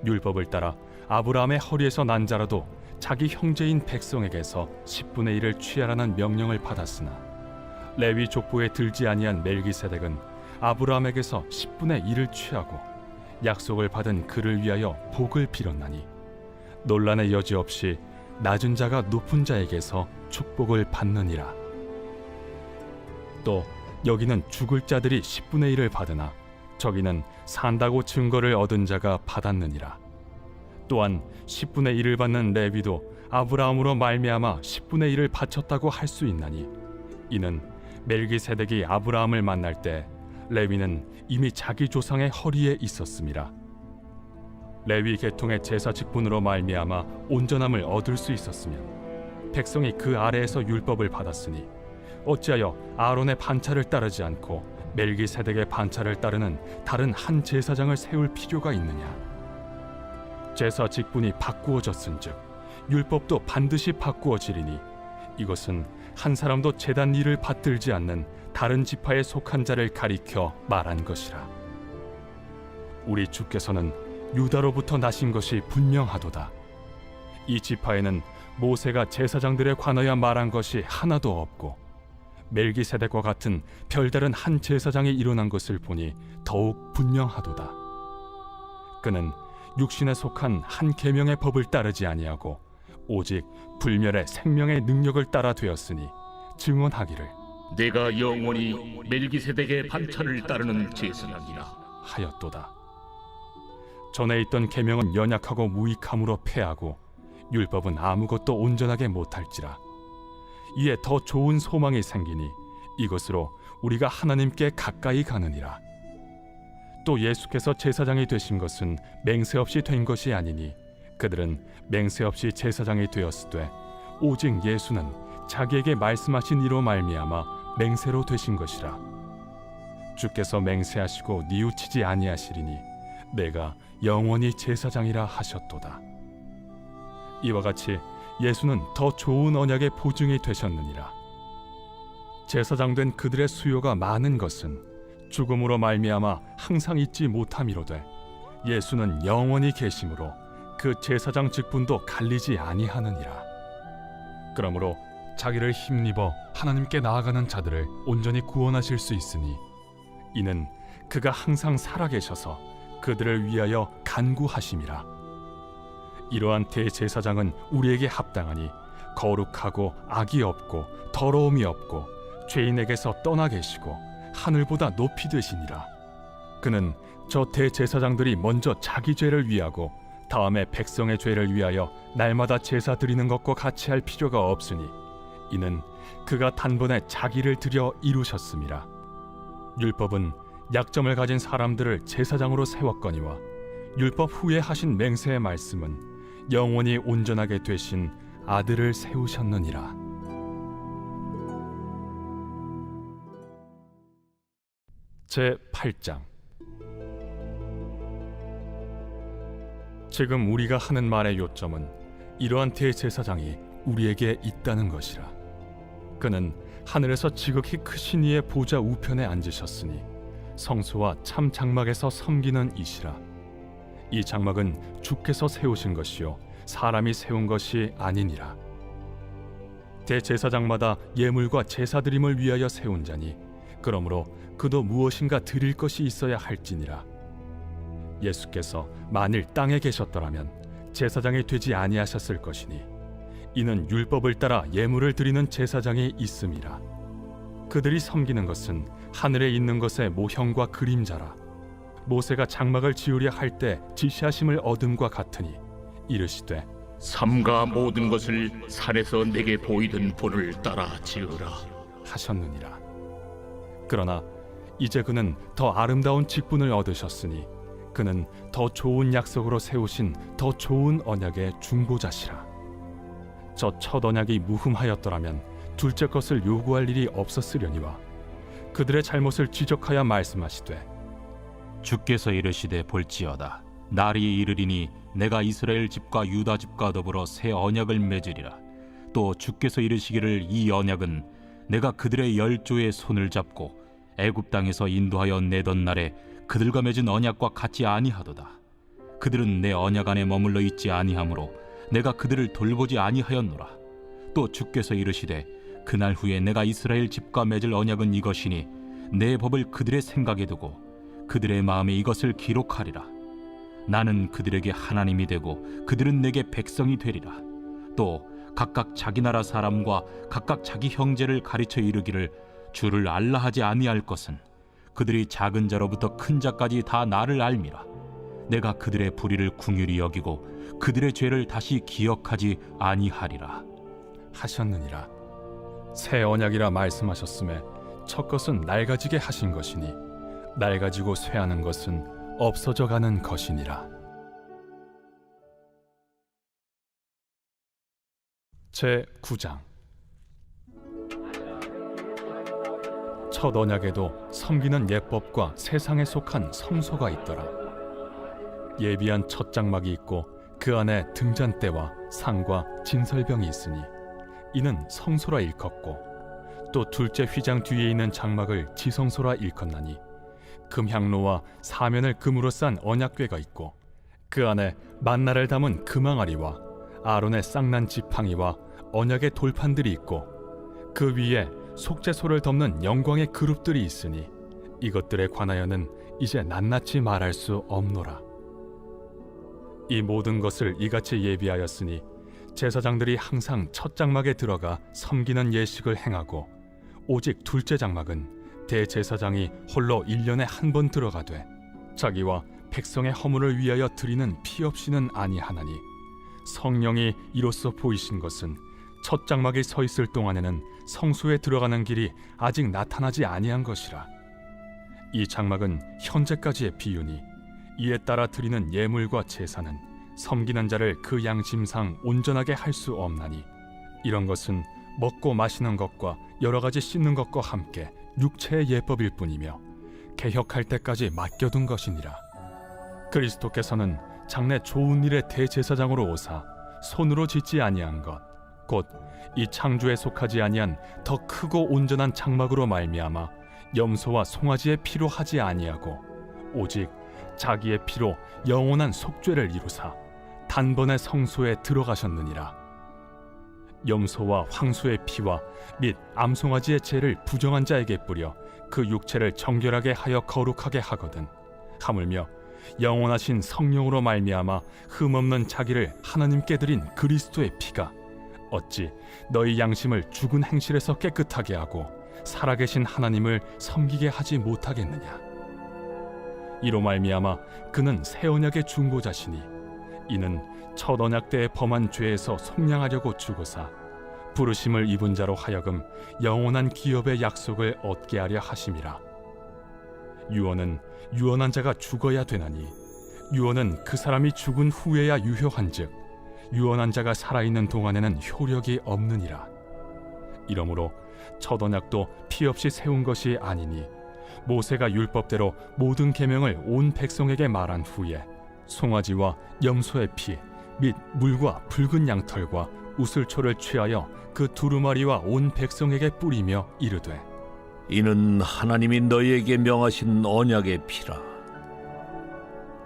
율법을 따라 아브라함의 허리에서 난 자라도 자기 형제인 백성에게서 10분의 1을 취하라는 명령을 받았으나 레위 족보에 들지 아니한 멜기세덱은 아브라함에게서 10분의 1을 취하고 약속을 받은 그를 위하여 복을 빌었나니 논란의 여지 없이 낮은 자가 높은 자에게서 축복을 받느니라. 또 여기는 죽을 자들이 10분의 1을 받으나 저기는 산다고 증거를 얻은 자가 받았느니라. 또한 10분의 1을 받는 레위도 아브라함으로 말미암아 10분의 1을 바쳤다고 할 수 있나니 이는 멜기세덱이 아브라함을 만날 때 레위는 이미 자기 조상의 허리에 있었음이라. 레위 계통의 제사 직분으로 말미암아 온전함을 얻을 수 있었으면 백성이 그 아래에서 율법을 받았으니 어찌하여 아론의 반차를 따르지 않고 멜기세덱의 반차를 따르는 다른 한 제사장을 세울 필요가 있느냐? 제사 직분이 바꾸어졌은즉 율법도 반드시 바꾸어지리니 이것은 한 사람도 제단 일을 받들지 않는 다른 지파에 속한 자를 가리켜 말한 것이라. 우리 주께서는 유다로부터 나신 것이 분명하도다. 이 지파에는 모세가 제사장들에 관하여 말한 것이 하나도 없고 멜기세덱과 같은 별다른 한 제사장이 일어난 것을 보니 더욱 분명하도다. 그는 육신에 속한 한 계명의 법을 따르지 아니하고 오직 불멸의 생명의 능력을 따라 되었으니 증언하기를 내가 영원히 멜기세덱의 반차를 따르는 제사장이라 하였도다. 전에 있던 계명은 연약하고 무익함으로 패하고 율법은 아무것도 온전하게 못할지라. 이에 더 좋은 소망이 생기니 이것으로 우리가 하나님께 가까이 가느니라. 또 예수께서 제사장이 되신 것은 맹세 없이 된 것이 아니니 그들은 맹세 없이 제사장이 되었으되 오직 예수는 자기에게 말씀하신 이로 말미암아 맹세로 되신 것이라. 주께서 맹세하시고 뉘우치지 아니하시리니 내가 영원히 제사장이라 하셨도다. 이와 같이 예수는 더 좋은 언약의 보증이 되셨느니라. 제사장 된 그들의 수요가 많은 것은 죽음으로 말미암아 항상 잊지 못함이로되 예수는 영원히 계심으로 그 제사장 직분도 갈리지 아니하느니라. 그러므로 자기를 힘입어 하나님께 나아가는 자들을 온전히 구원하실 수 있으니 이는 그가 항상 살아계셔서 그들을 위하여 간구하심이라. 이러한 대제사장은 우리에게 합당하니 거룩하고 악이 없고 더러움이 없고 죄인에게서 떠나 계시고 하늘보다 높이 되시니라. 그는 저 대제사장들이 먼저 자기 죄를 위하고 다음에 백성의 죄를 위하여 날마다 제사 드리는 것과 같이 할 필요가 없으니 이는 그가 단번에 자기를 드려 이루셨음이라. 율법은 약점을 가진 사람들을 제사장으로 세웠거니와 율법 후에 하신 맹세의 말씀은 영원히 온전하게 되신 아들을 세우셨느니라. 제8장. 지금 우리가 하는 말의 요점은 이러한 대제사장이 우리에게 있다는 것이라. 그는 하늘에서 지극히 크신 이의 보좌 우편에 앉으셨으니 성소와 참 장막에서 섬기는 이시라. 이 장막은 주께서 세우신 것이요 사람이 세운 것이 아니니라. 대제사장마다 예물과 제사드림을 위하여 세운 자니 그러므로 그도 무엇인가 드릴 것이 있어야 할지니라. 예수께서 만일 땅에 계셨더라면 제사장이 되지 아니하셨을 것이니 이는 율법을 따라 예물을 드리는 제사장이 있음이라. 그들이 섬기는 것은 하늘에 있는 것의 모형과 그림자라. 모세가 장막을 지으려 할 때 지시하심을 얻음과 같으니 이르시되 삼가 모든 것을 산에서 내게 보이던 본을 따라 지으라 하셨느니라. 그러나 이제 그는 더 아름다운 직분을 얻으셨으니 그는 더 좋은 약속으로 세우신 더 좋은 언약의 중보자시라. 저 첫 언약이 무흠하였더라면 둘째 것을 요구할 일이 없었으려니와 그들의 잘못을 지적하여 말씀하시되 주께서 이르시되 볼지어다 날이 이르리니 내가 이스라엘 집과 유다 집과 더불어 새 언약을 맺으리라. 또 주께서 이르시기를 이 언약은 내가 그들의 열조의 손을 잡고 애굽 땅에서 인도하여 내던 날에 그들과 맺은 언약과 같지 아니하도다. 그들은 내 언약 안에 머물러 있지 아니하므로 내가 그들을 돌보지 아니하였노라. 또 주께서 이르시되 그날 후에 내가 이스라엘 집과 맺을 언약은 이것이니 내 법을 그들의 생각에 두고 그들의 마음에 이것을 기록하리라. 나는 그들에게 하나님이 되고 그들은 내게 백성이 되리라. 또 각각 자기 나라 사람과 각각 자기 형제를 가르쳐 이르기를 주를 알라 하지 아니할 것은 그들이 작은 자로부터 큰 자까지 다 나를 알미라. 내가 그들의 불의를 긍휼히 여기고 그들의 죄를 다시 기억하지 아니하리라 하셨느니라. 새 언약이라 말씀하셨음에 첫 것은 낡아지게 하신 것이니 낡아지고 쇠하는 것은 없어져 가는 것이니라. 제 9장. 첫 언약에도 섬기는 예법과 세상에 속한 성소가 있더라. 예비한 첫 장막이 있고 그 안에 등잔대와 상과 진설병이 있으니 이는 성소라 일컫고, 또 둘째 휘장 뒤에 있는 장막을 지성소라 일컫나니 금향로와 사면을 금으로 싼 언약궤가 있고 그 안에 만나를 담은 금항아리와 아론의 쌍난 지팡이와 언약의 돌판들이 있고 그 위에 속죄소를 덮는 영광의 그룹들이 있으니 이것들에 관하여는 이제 낱낱이 말할 수 없노라. 이 모든 것을 이같이 예비하였으니 제사장들이 항상 첫 장막에 들어가 섬기는 예식을 행하고 오직 둘째 장막은 대제사장이 홀로 1년에 한 번 들어가되 자기와 백성의 허물을 위하여 드리는 피 없이는 아니하나니 성령이 이로써 보이신 것은 첫 장막이 서 있을 동안에는 성소에 들어가는 길이 아직 나타나지 아니한 것이라. 이 장막은 현재까지의 비유니 이에 따라 드리는 예물과 제사는 섬기는 자를 그 양심상 온전하게 할 수 없나니 이런 것은 먹고 마시는 것과 여러 가지 씻는 것과 함께 육체의 예법일 뿐이며 개혁할 때까지 맡겨둔 것이니라. 그리스도께서는 장래 좋은 일의 대제사장으로 오사 손으로 짓지 아니한 것 곧 이 창조에 속하지 아니한 더 크고 온전한 장막으로 말미암아 염소와 송아지의 피로 하지 아니하고 오직 자기의 피로 영원한 속죄를 이루사 단번에 성소에 들어가셨느니라. 염소와 황소의 피와 및 암송아지의 죄를 부정한 자에게 뿌려 그 육체를 정결하게 하여 거룩하게 하거든 하물며 영원하신 성령으로 말미암아 흠없는 자기를 하나님께 드린 그리스도의 피가 어찌 너희 양심을 죽은 행실에서 깨끗하게 하고 살아계신 하나님을 섬기게 하지 못하겠느냐. 이로 말미암아 그는 새 언약의 중보자시니 이는 첫 언약 때에 범한 죄에서 속량하려고 죽으사 부르심을 입은 자로 하여금 영원한 기업의 약속을 얻게 하려 하심이라. 유언은 유언한 자가 죽어야 되나니 유언은 그 사람이 죽은 후에야 유효한즉 유언한 자가 살아있는 동안에는 효력이 없느니라. 이러므로 첫 언약도 피 없이 세운 것이 아니니 모세가 율법대로 모든 계명을 온 백성에게 말한 후에 송아지와 염소의 피 및 물과 붉은 양털과 우슬초를 취하여 그 두루마리와 온 백성에게 뿌리며 이르되 이는 하나님이 너희에게 명하신 언약의 피라.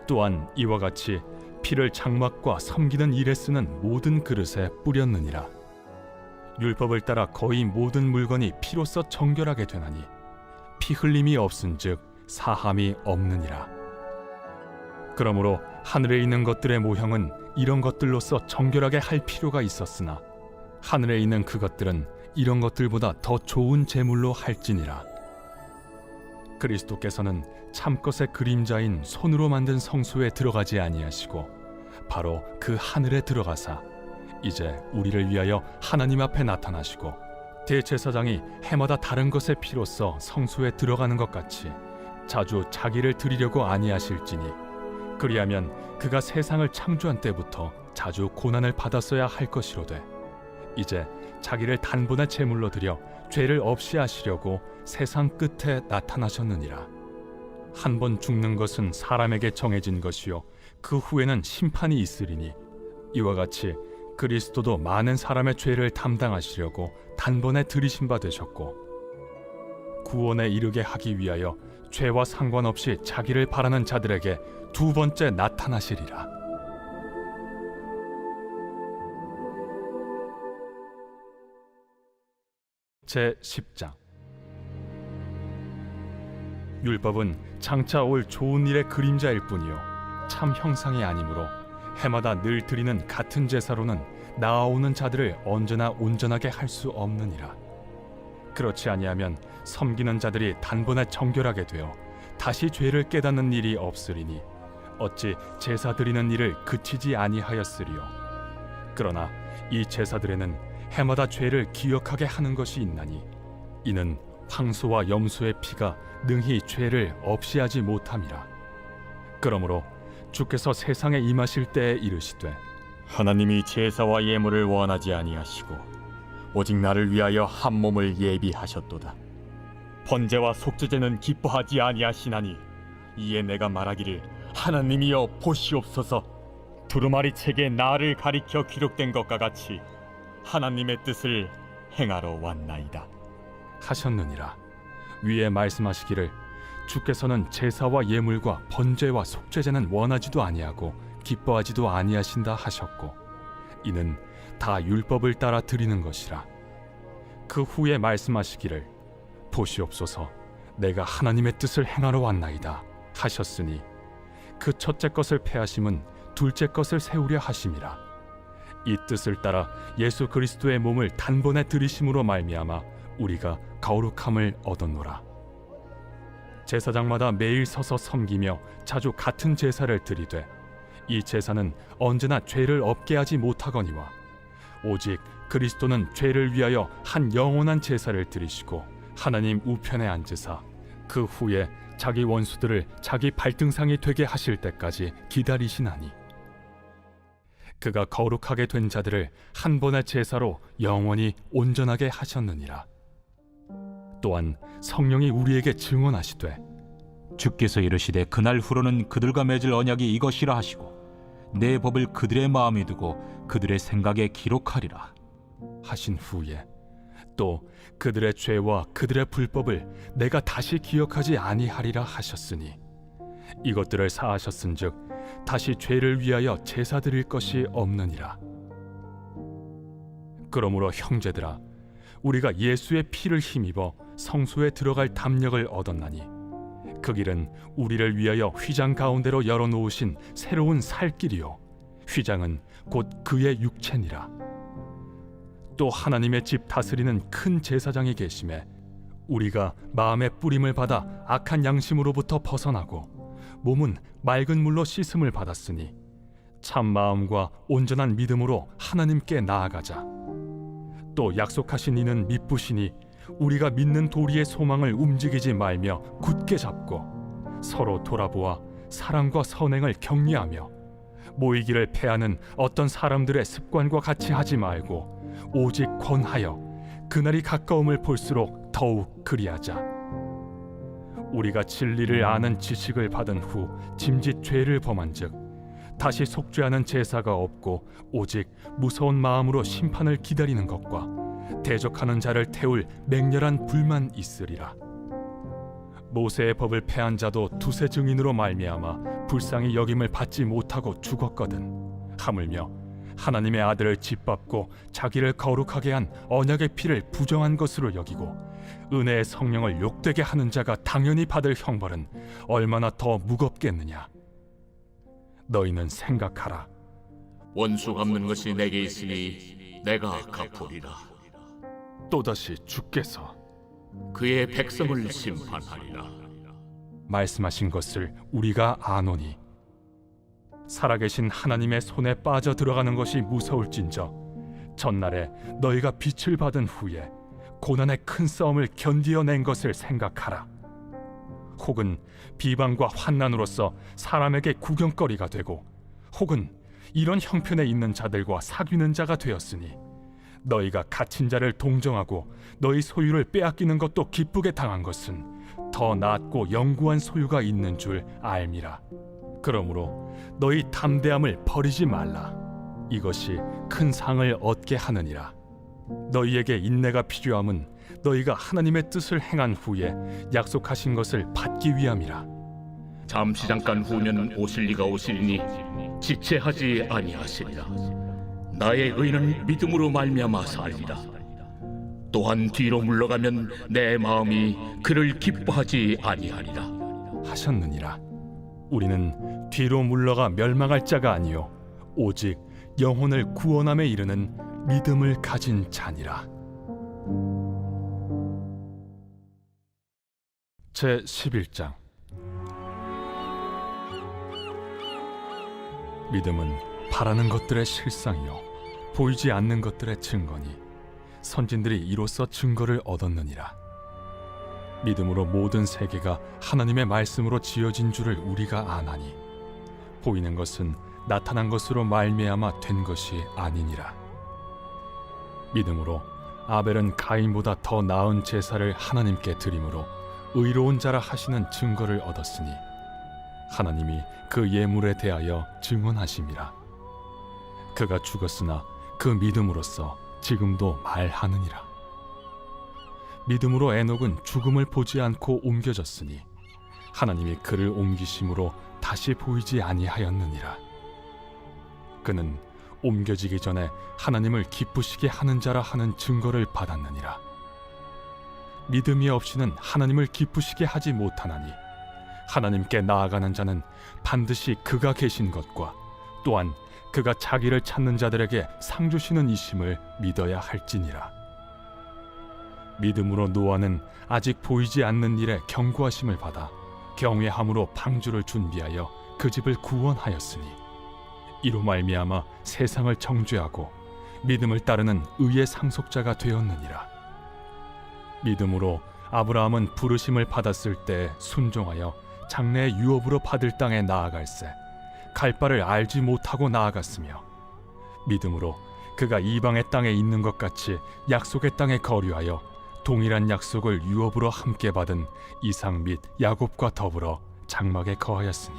또한 이와 같이 피를 장막과 섬기는 일에 쓰는 모든 그릇에 뿌렸느니라. 율법을 따라 거의 모든 물건이 피로써 정결하게 되나니 피 흘림이 없은즉 사함이 없느니라. 그러므로 하늘에 있는 것들의 모형은 이런 것들로서 정결하게 할 필요가 있었으나 하늘에 있는 그것들은 이런 것들보다 더 좋은 제물로 할지니라. 그리스도께서는 참것의 그림자인 손으로 만든 성소에 들어가지 아니하시고 바로 그 하늘에 들어가사 이제 우리를 위하여 하나님 앞에 나타나시고 대제사장이 해마다 다른 것의 피로써 성소에 들어가는 것 같이 자주 자기를 드리려고 아니하실지니 그리하면 그가 세상을 창조한 때부터 자주 고난을 받았어야 할 것이로되 이제 자기를 단번에 제물로 드려 죄를 없이 하시려고 세상 끝에 나타나셨느니라. 한 번 죽는 것은 사람에게 정해진 것이요 그 후에는 심판이 있으리니 이와 같이 그리스도도 많은 사람의 죄를 담당하시려고 단번에 들이신 바 되셨고 구원에 이르게 하기 위하여 죄와 상관없이 자기를 바라는 자들에게 두 번째 나타나시리라. 제 10장. 율법은 장차 올 좋은 일의 그림자일 뿐이요 참 형상이 아니므로 해마다 늘 드리는 같은 제사로는 나아오는 자들을 언제나 온전하게 할 수 없느니라. 그렇지 아니하면 섬기는 자들이 단번에 정결하게 되어 다시 죄를 깨닫는 일이 없으리니 어찌 제사 드리는 일을 그치지 아니하였으리요. 그러나 이 제사들에는 해마다 죄를 기억하게 하는 것이 있나니 이는 황소와 염소의 피가 능히 죄를 없이 하지 못함이라. 그러므로 주께서 세상에 임하실 때에 이르시되 하나님이 제사와 예물을 원하지 아니하시고 오직 나를 위하여 한 몸을 예비하셨도다. 번제와 속죄제는 기뻐하지 아니하시나니 이에 내가 말하기를 하나님이여 보시옵소서. 두루마리 책에 나를 가리켜 기록된 것과 같이 하나님의 뜻을 행하러 왔나이다 하셨느니라. 위에 말씀하시기를 주께서는 제사와 예물과 번제와 속죄제는 원하지도 아니하고 기뻐하지도 아니하신다 하셨고 이는 다 율법을 따라 드리는 것이라. 그 후에 말씀하시기를 보시옵소서 내가 하나님의 뜻을 행하러 왔나이다 하셨으니 그 첫째 것을 폐하심은 둘째 것을 세우려 하심이라. 이 뜻을 따라 예수 그리스도의 몸을 단번에 들이심으로 말미암아 우리가 거룩함을 얻었노라. 제사장마다 매일 서서 섬기며 자주 같은 제사를 드리되 이 제사는 언제나 죄를 없게 하지 못하거니와 오직 그리스도는 죄를 위하여 한 영원한 제사를 드리시고 하나님 우편에 앉으사 그 후에 자기 원수들을 자기 발등상이 되게 하실 때까지 기다리시나니 그가 거룩하게 된 자들을 한 번의 제사로 영원히 온전하게 하셨느니라. 또한 성령이 우리에게 증언하시되 주께서 이르시되 그날 후로는 그들과 맺을 언약이 이것이라 하시고 내 법을 그들의 마음에 두고 그들의 생각에 기록하리라 하신 후에 또 그들의 죄와 그들의 불법을 내가 다시 기억하지 아니하리라 하셨으니 이것들을 사하셨은즉 다시 죄를 위하여 제사 드릴 것이 없느니라. 그러므로 형제들아 우리가 예수의 피를 힘입어 성소에 들어갈 담력을 얻었나니 그 길은 우리를 위하여 휘장 가운데로 열어놓으신 새로운 살길이요 휘장은 곧 그의 육체니라. 또 하나님의 집 다스리는 큰 제사장이 계심에 우리가 마음의 뿌림을 받아 악한 양심으로부터 벗어나고 몸은 맑은 물로 씻음을 받았으니 참 마음과 온전한 믿음으로 하나님께 나아가자. 또 약속하신 이는 미쁘시니 우리가 믿는 도리의 소망을 움직이지 말며 굳게 잡고 서로 돌아보아 사랑과 선행을 격려하며 모이기를 패하는 어떤 사람들의 습관과 같이 하지 말고 오직 권하여 그날이 가까움을 볼수록 더욱 그리하자. 우리가 진리를 아는 지식을 받은 후 짐짓 죄를 범한즉 다시 속죄하는 제사가 없고 오직 무서운 마음으로 심판을 기다리는 것과 대적하는 자를 태울 맹렬한 불만 있으리라. 모세의 법을 폐한 자도 두세 증인으로 말미암아 불쌍히 여김을 받지 못하고 죽었거든. 하물며 하나님의 아들을 짓밟고 자기를 거룩하게 한 언약의 피를 부정한 것으로 여기고 은혜의 성령을 욕되게 하는 자가 당연히 받을 형벌은 얼마나 더 무겁겠느냐. 너희는 생각하라. 원수 갚는 것이 내게 있으니 내가 갚으리라. 또다시 주께서 그의 백성을 심판하리라. 말씀하신 것을 우리가 아노니 살아계신 하나님의 손에 빠져 들어가는 것이 무서울진저 전날에 너희가 빛을 받은 후에 고난의 큰 싸움을 견디어낸 것을 생각하라. 혹은 비방과 환난으로서 사람에게 구경거리가 되고 혹은 이런 형편에 있는 자들과 사귀는 자가 되었으니 너희가 갇힌 자를 동정하고 너희 소유를 빼앗기는 것도 기쁘게 당한 것은 더 낫고 영구한 소유가 있는 줄 알미라. 그러므로 너희 담대함을 버리지 말라. 이것이 큰 상을 얻게 하느니라. 너희에게 인내가 필요함은 너희가 하나님의 뜻을 행한 후에 약속하신 것을 받기 위함이라. 잠시 잠깐 후면 오실 이가 오시리니 지체하지 아니하시리라. 나의 의는 믿음으로 말미암아 살리라. 또한 뒤로 물러가면 내 마음이 그를 기뻐하지 아니하리라 하셨느니라. 우리는 뒤로 물러가 멸망할 자가 아니요 오직 영혼을 구원함에 이르는 믿음을 가진 자니라. 제 11장. 믿음은 바라는 것들의 실상이요 보이지 않는 것들의 증거니 선진들이 이로써 증거를 얻었느니라. 믿음으로 모든 세계가 하나님의 말씀으로 지어진 줄을 우리가 아나니 보이는 것은 나타난 것으로 말미암아 된 것이 아니니라. 믿음으로 아벨은 가인보다 더 나은 제사를 하나님께 드림으로 의로운 자라 하시는 증거를 얻었으니 하나님이 그 예물에 대하여 증언하심이라. 그가 죽었으나 그 믿음으로써 지금도 말하느니라. 믿음으로 에녹은 죽음을 보지 않고 옮겨졌으니 하나님이 그를 옮기심으로 다시 보이지 아니하였느니라. 그는 옮겨지기 전에 하나님을 기쁘시게 하는 자라 하는 증거를 받았느니라. 믿음이 없이는 하나님을 기쁘시게 하지 못하나니 하나님께 나아가는 자는 반드시 그가 계신 것과 또한 그가 자기를 찾는 자들에게 상 주시는 이심을 믿어야 할지니라. 믿음으로 노아는 아직 보이지 않는 일에 경고하심을 받아 경외함으로 방주를 준비하여 그 집을 구원하였으니 이로 말미암아 세상을 정죄하고 믿음을 따르는 의의 상속자가 되었느니라. 믿음으로 아브라함은 부르심을 받았을 때 순종하여 장래의 유업으로 받을 땅에 나아갈새 갈 바를 알지 못하고 나아갔으며 믿음으로 그가 이방의 땅에 있는 것 같이 약속의 땅에 거류하여 동일한 약속을 유업으로 함께 받은 이삭 및 야곱과 더불어 장막에 거하였으니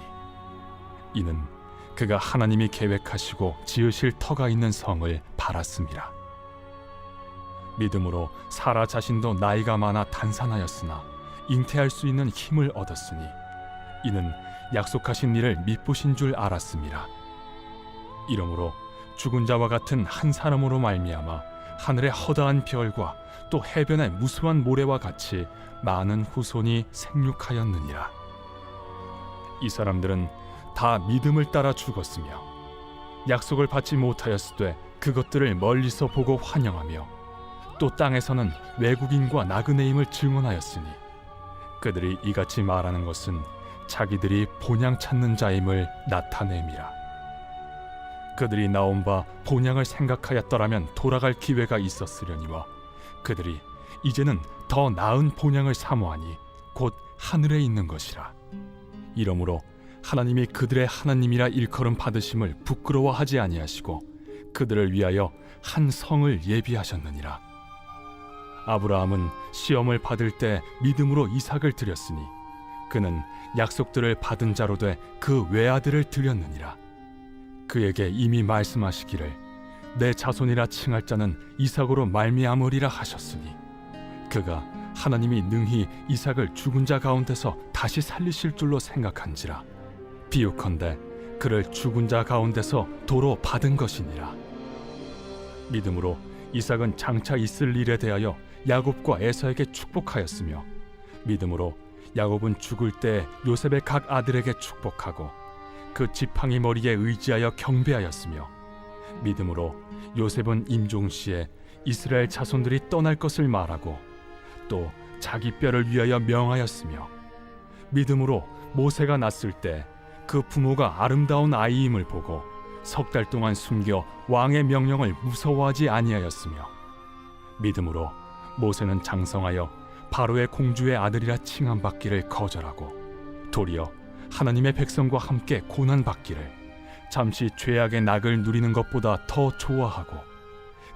이는 그가 하나님이 계획하시고 지으실 터가 있는 성을 바랐음이라. 믿음으로 사라 자신도 나이가 많아 단산하였으나 잉태할 수 있는 힘을 얻었으니 이는 약속하신 일을 미쁘신 줄 알았음이라. 이러므로 죽은 자와 같은 한 사람으로 말미암아 하늘의 허다한 별과 또 해변의 무수한 모래와 같이 많은 후손이 생육하였느니라. 이 사람들은 다 믿음을 따라 죽었으며 약속을 받지 못하였으되 그것들을 멀리서 보고 환영하며 또 땅에서는 외국인과 나그네임을 증언하였으니 그들이 이같이 말하는 것은 자기들이 본향 찾는 자임을 나타냄이라. 그들이 나온 바 본향을 생각하였더라면 돌아갈 기회가 있었으려니와 그들이 이제는 더 나은 본향을 사모하니 곧 하늘에 있는 것이라. 이러므로 하나님이 그들의 하나님이라 일컬음 받으심을 부끄러워하지 아니하시고 그들을 위하여 한 성을 예비하셨느니라. 아브라함은 시험을 받을 때 믿음으로 이삭을 드렸으니 그는 약속들을 받은 자로 돼 그 외아들을 드렸느니라. 그에게 이미 말씀하시기를 내 자손이라 칭할 자는 이삭으로 말미암으리라 하셨으니 그가 하나님이 능히 이삭을 죽은 자 가운데서 다시 살리실 줄로 생각한지라. 비유컨대 그를 죽은 자 가운데서 도로 받은 것이니라. 믿음으로 이삭은 장차 있을 일에 대하여 야곱과 에서에게 축복하였으며 믿음으로 야곱은 죽을 때 요셉의 각 아들에게 축복하고 그 지팡이 머리에 의지하여 경배하였으며 믿음으로 요셉은 임종시에 이스라엘 자손들이 떠날 것을 말하고 또 자기 뼈를 위하여 명하였으며 믿음으로 모세가 낳았을 때 그 부모가 아름다운 아이임을 보고 석 달 동안 숨겨 왕의 명령을 무서워하지 아니하였으며 믿음으로 모세는 장성하여 바로의 공주의 아들이라 칭함받기를 거절하고 도리어 하나님의 백성과 함께 고난받기를 잠시 죄악의 낙을 누리는 것보다 더 좋아하고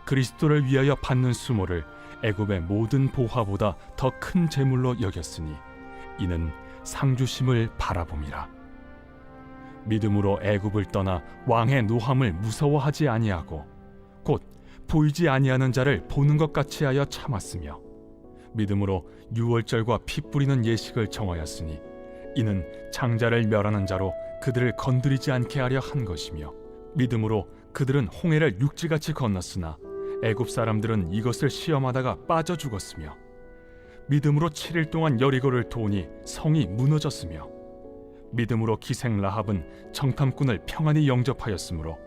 그리스도를 위하여 받는 수모를 애굽의 모든 보화보다 더 큰 재물로 여겼으니 이는 상주심을 바라봄이라. 믿음으로 애굽을 떠나 왕의 노함을 무서워하지 아니하고 곧 보이지 아니하는 자를 보는 것 같이 하여 참았으며 믿음으로 유월절과 피 뿌리는 예식을 정하였으니 이는 장자를 멸하는 자로 그들을 건드리지 않게 하려 한 것이며 믿음으로 그들은 홍해를 육지같이 건넜으나 애굽 사람들은 이것을 시험하다가 빠져 죽었으며 믿음으로 7일 동안 여리고를 도우니 성이 무너졌으며 믿음으로 기생 라합은 정탐꾼을 평안히 영접하였으므로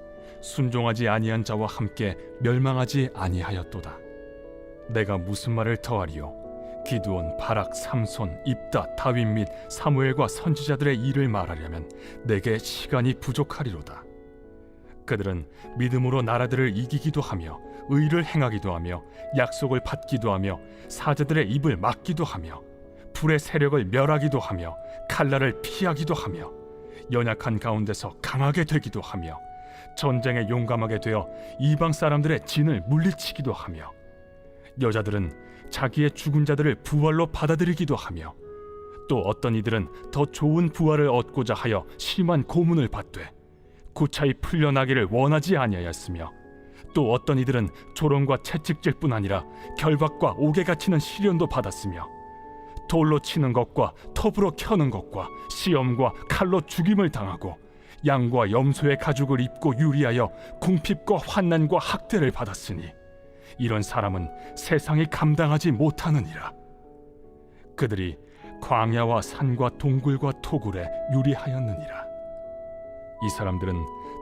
순종하지 아니한 자와 함께 멸망하지 아니하였도다. 내가 무슨 말을 더하리요? 기드온, 바락, 삼손, 입다, 다윗 및 사무엘과 선지자들의 일을 말하려면 내게 시간이 부족하리로다. 그들은 믿음으로 나라들을 이기기도 하며 의를 행하기도 하며 약속을 받기도 하며 사자들의 입을 막기도 하며 불의 세력을 멸하기도 하며 칼날을 피하기도 하며 연약한 가운데서 강하게 되기도 하며 전쟁에 용감하게 되어 이방 사람들의 진을 물리치기도 하며 여자들은 자기의 죽은 자들을 부활로 받아들이기도 하며 또 어떤 이들은 더 좋은 부활을 얻고자 하여 심한 고문을 받되 구차히 풀려나기를 원하지 아니하였으며 또 어떤 이들은 조롱과 채찍질뿐 아니라 결박과 옥에 갇히는 시련도 받았으며 돌로 치는 것과 톱으로 켜는 것과 시험과 칼로 죽임을 당하고 양과 염소의 가죽을 입고 유리하여 궁핍과 환난과 학대를 받았으니 이런 사람은 세상이 감당하지 못하느니라. 그들이 광야와 산과 동굴과 토굴에 유리하였느니라. 이 사람들은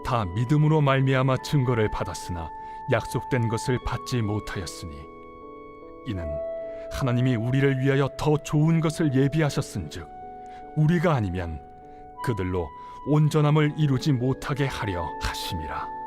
다 믿음으로 말미암아 증거를 받았으나 약속된 것을 받지 못하였으니 이는 하나님이 우리를 위하여 더 좋은 것을 예비하셨은즉 우리가 아니면 그들로 온전함을 이루지 못하게 하려 하심이라.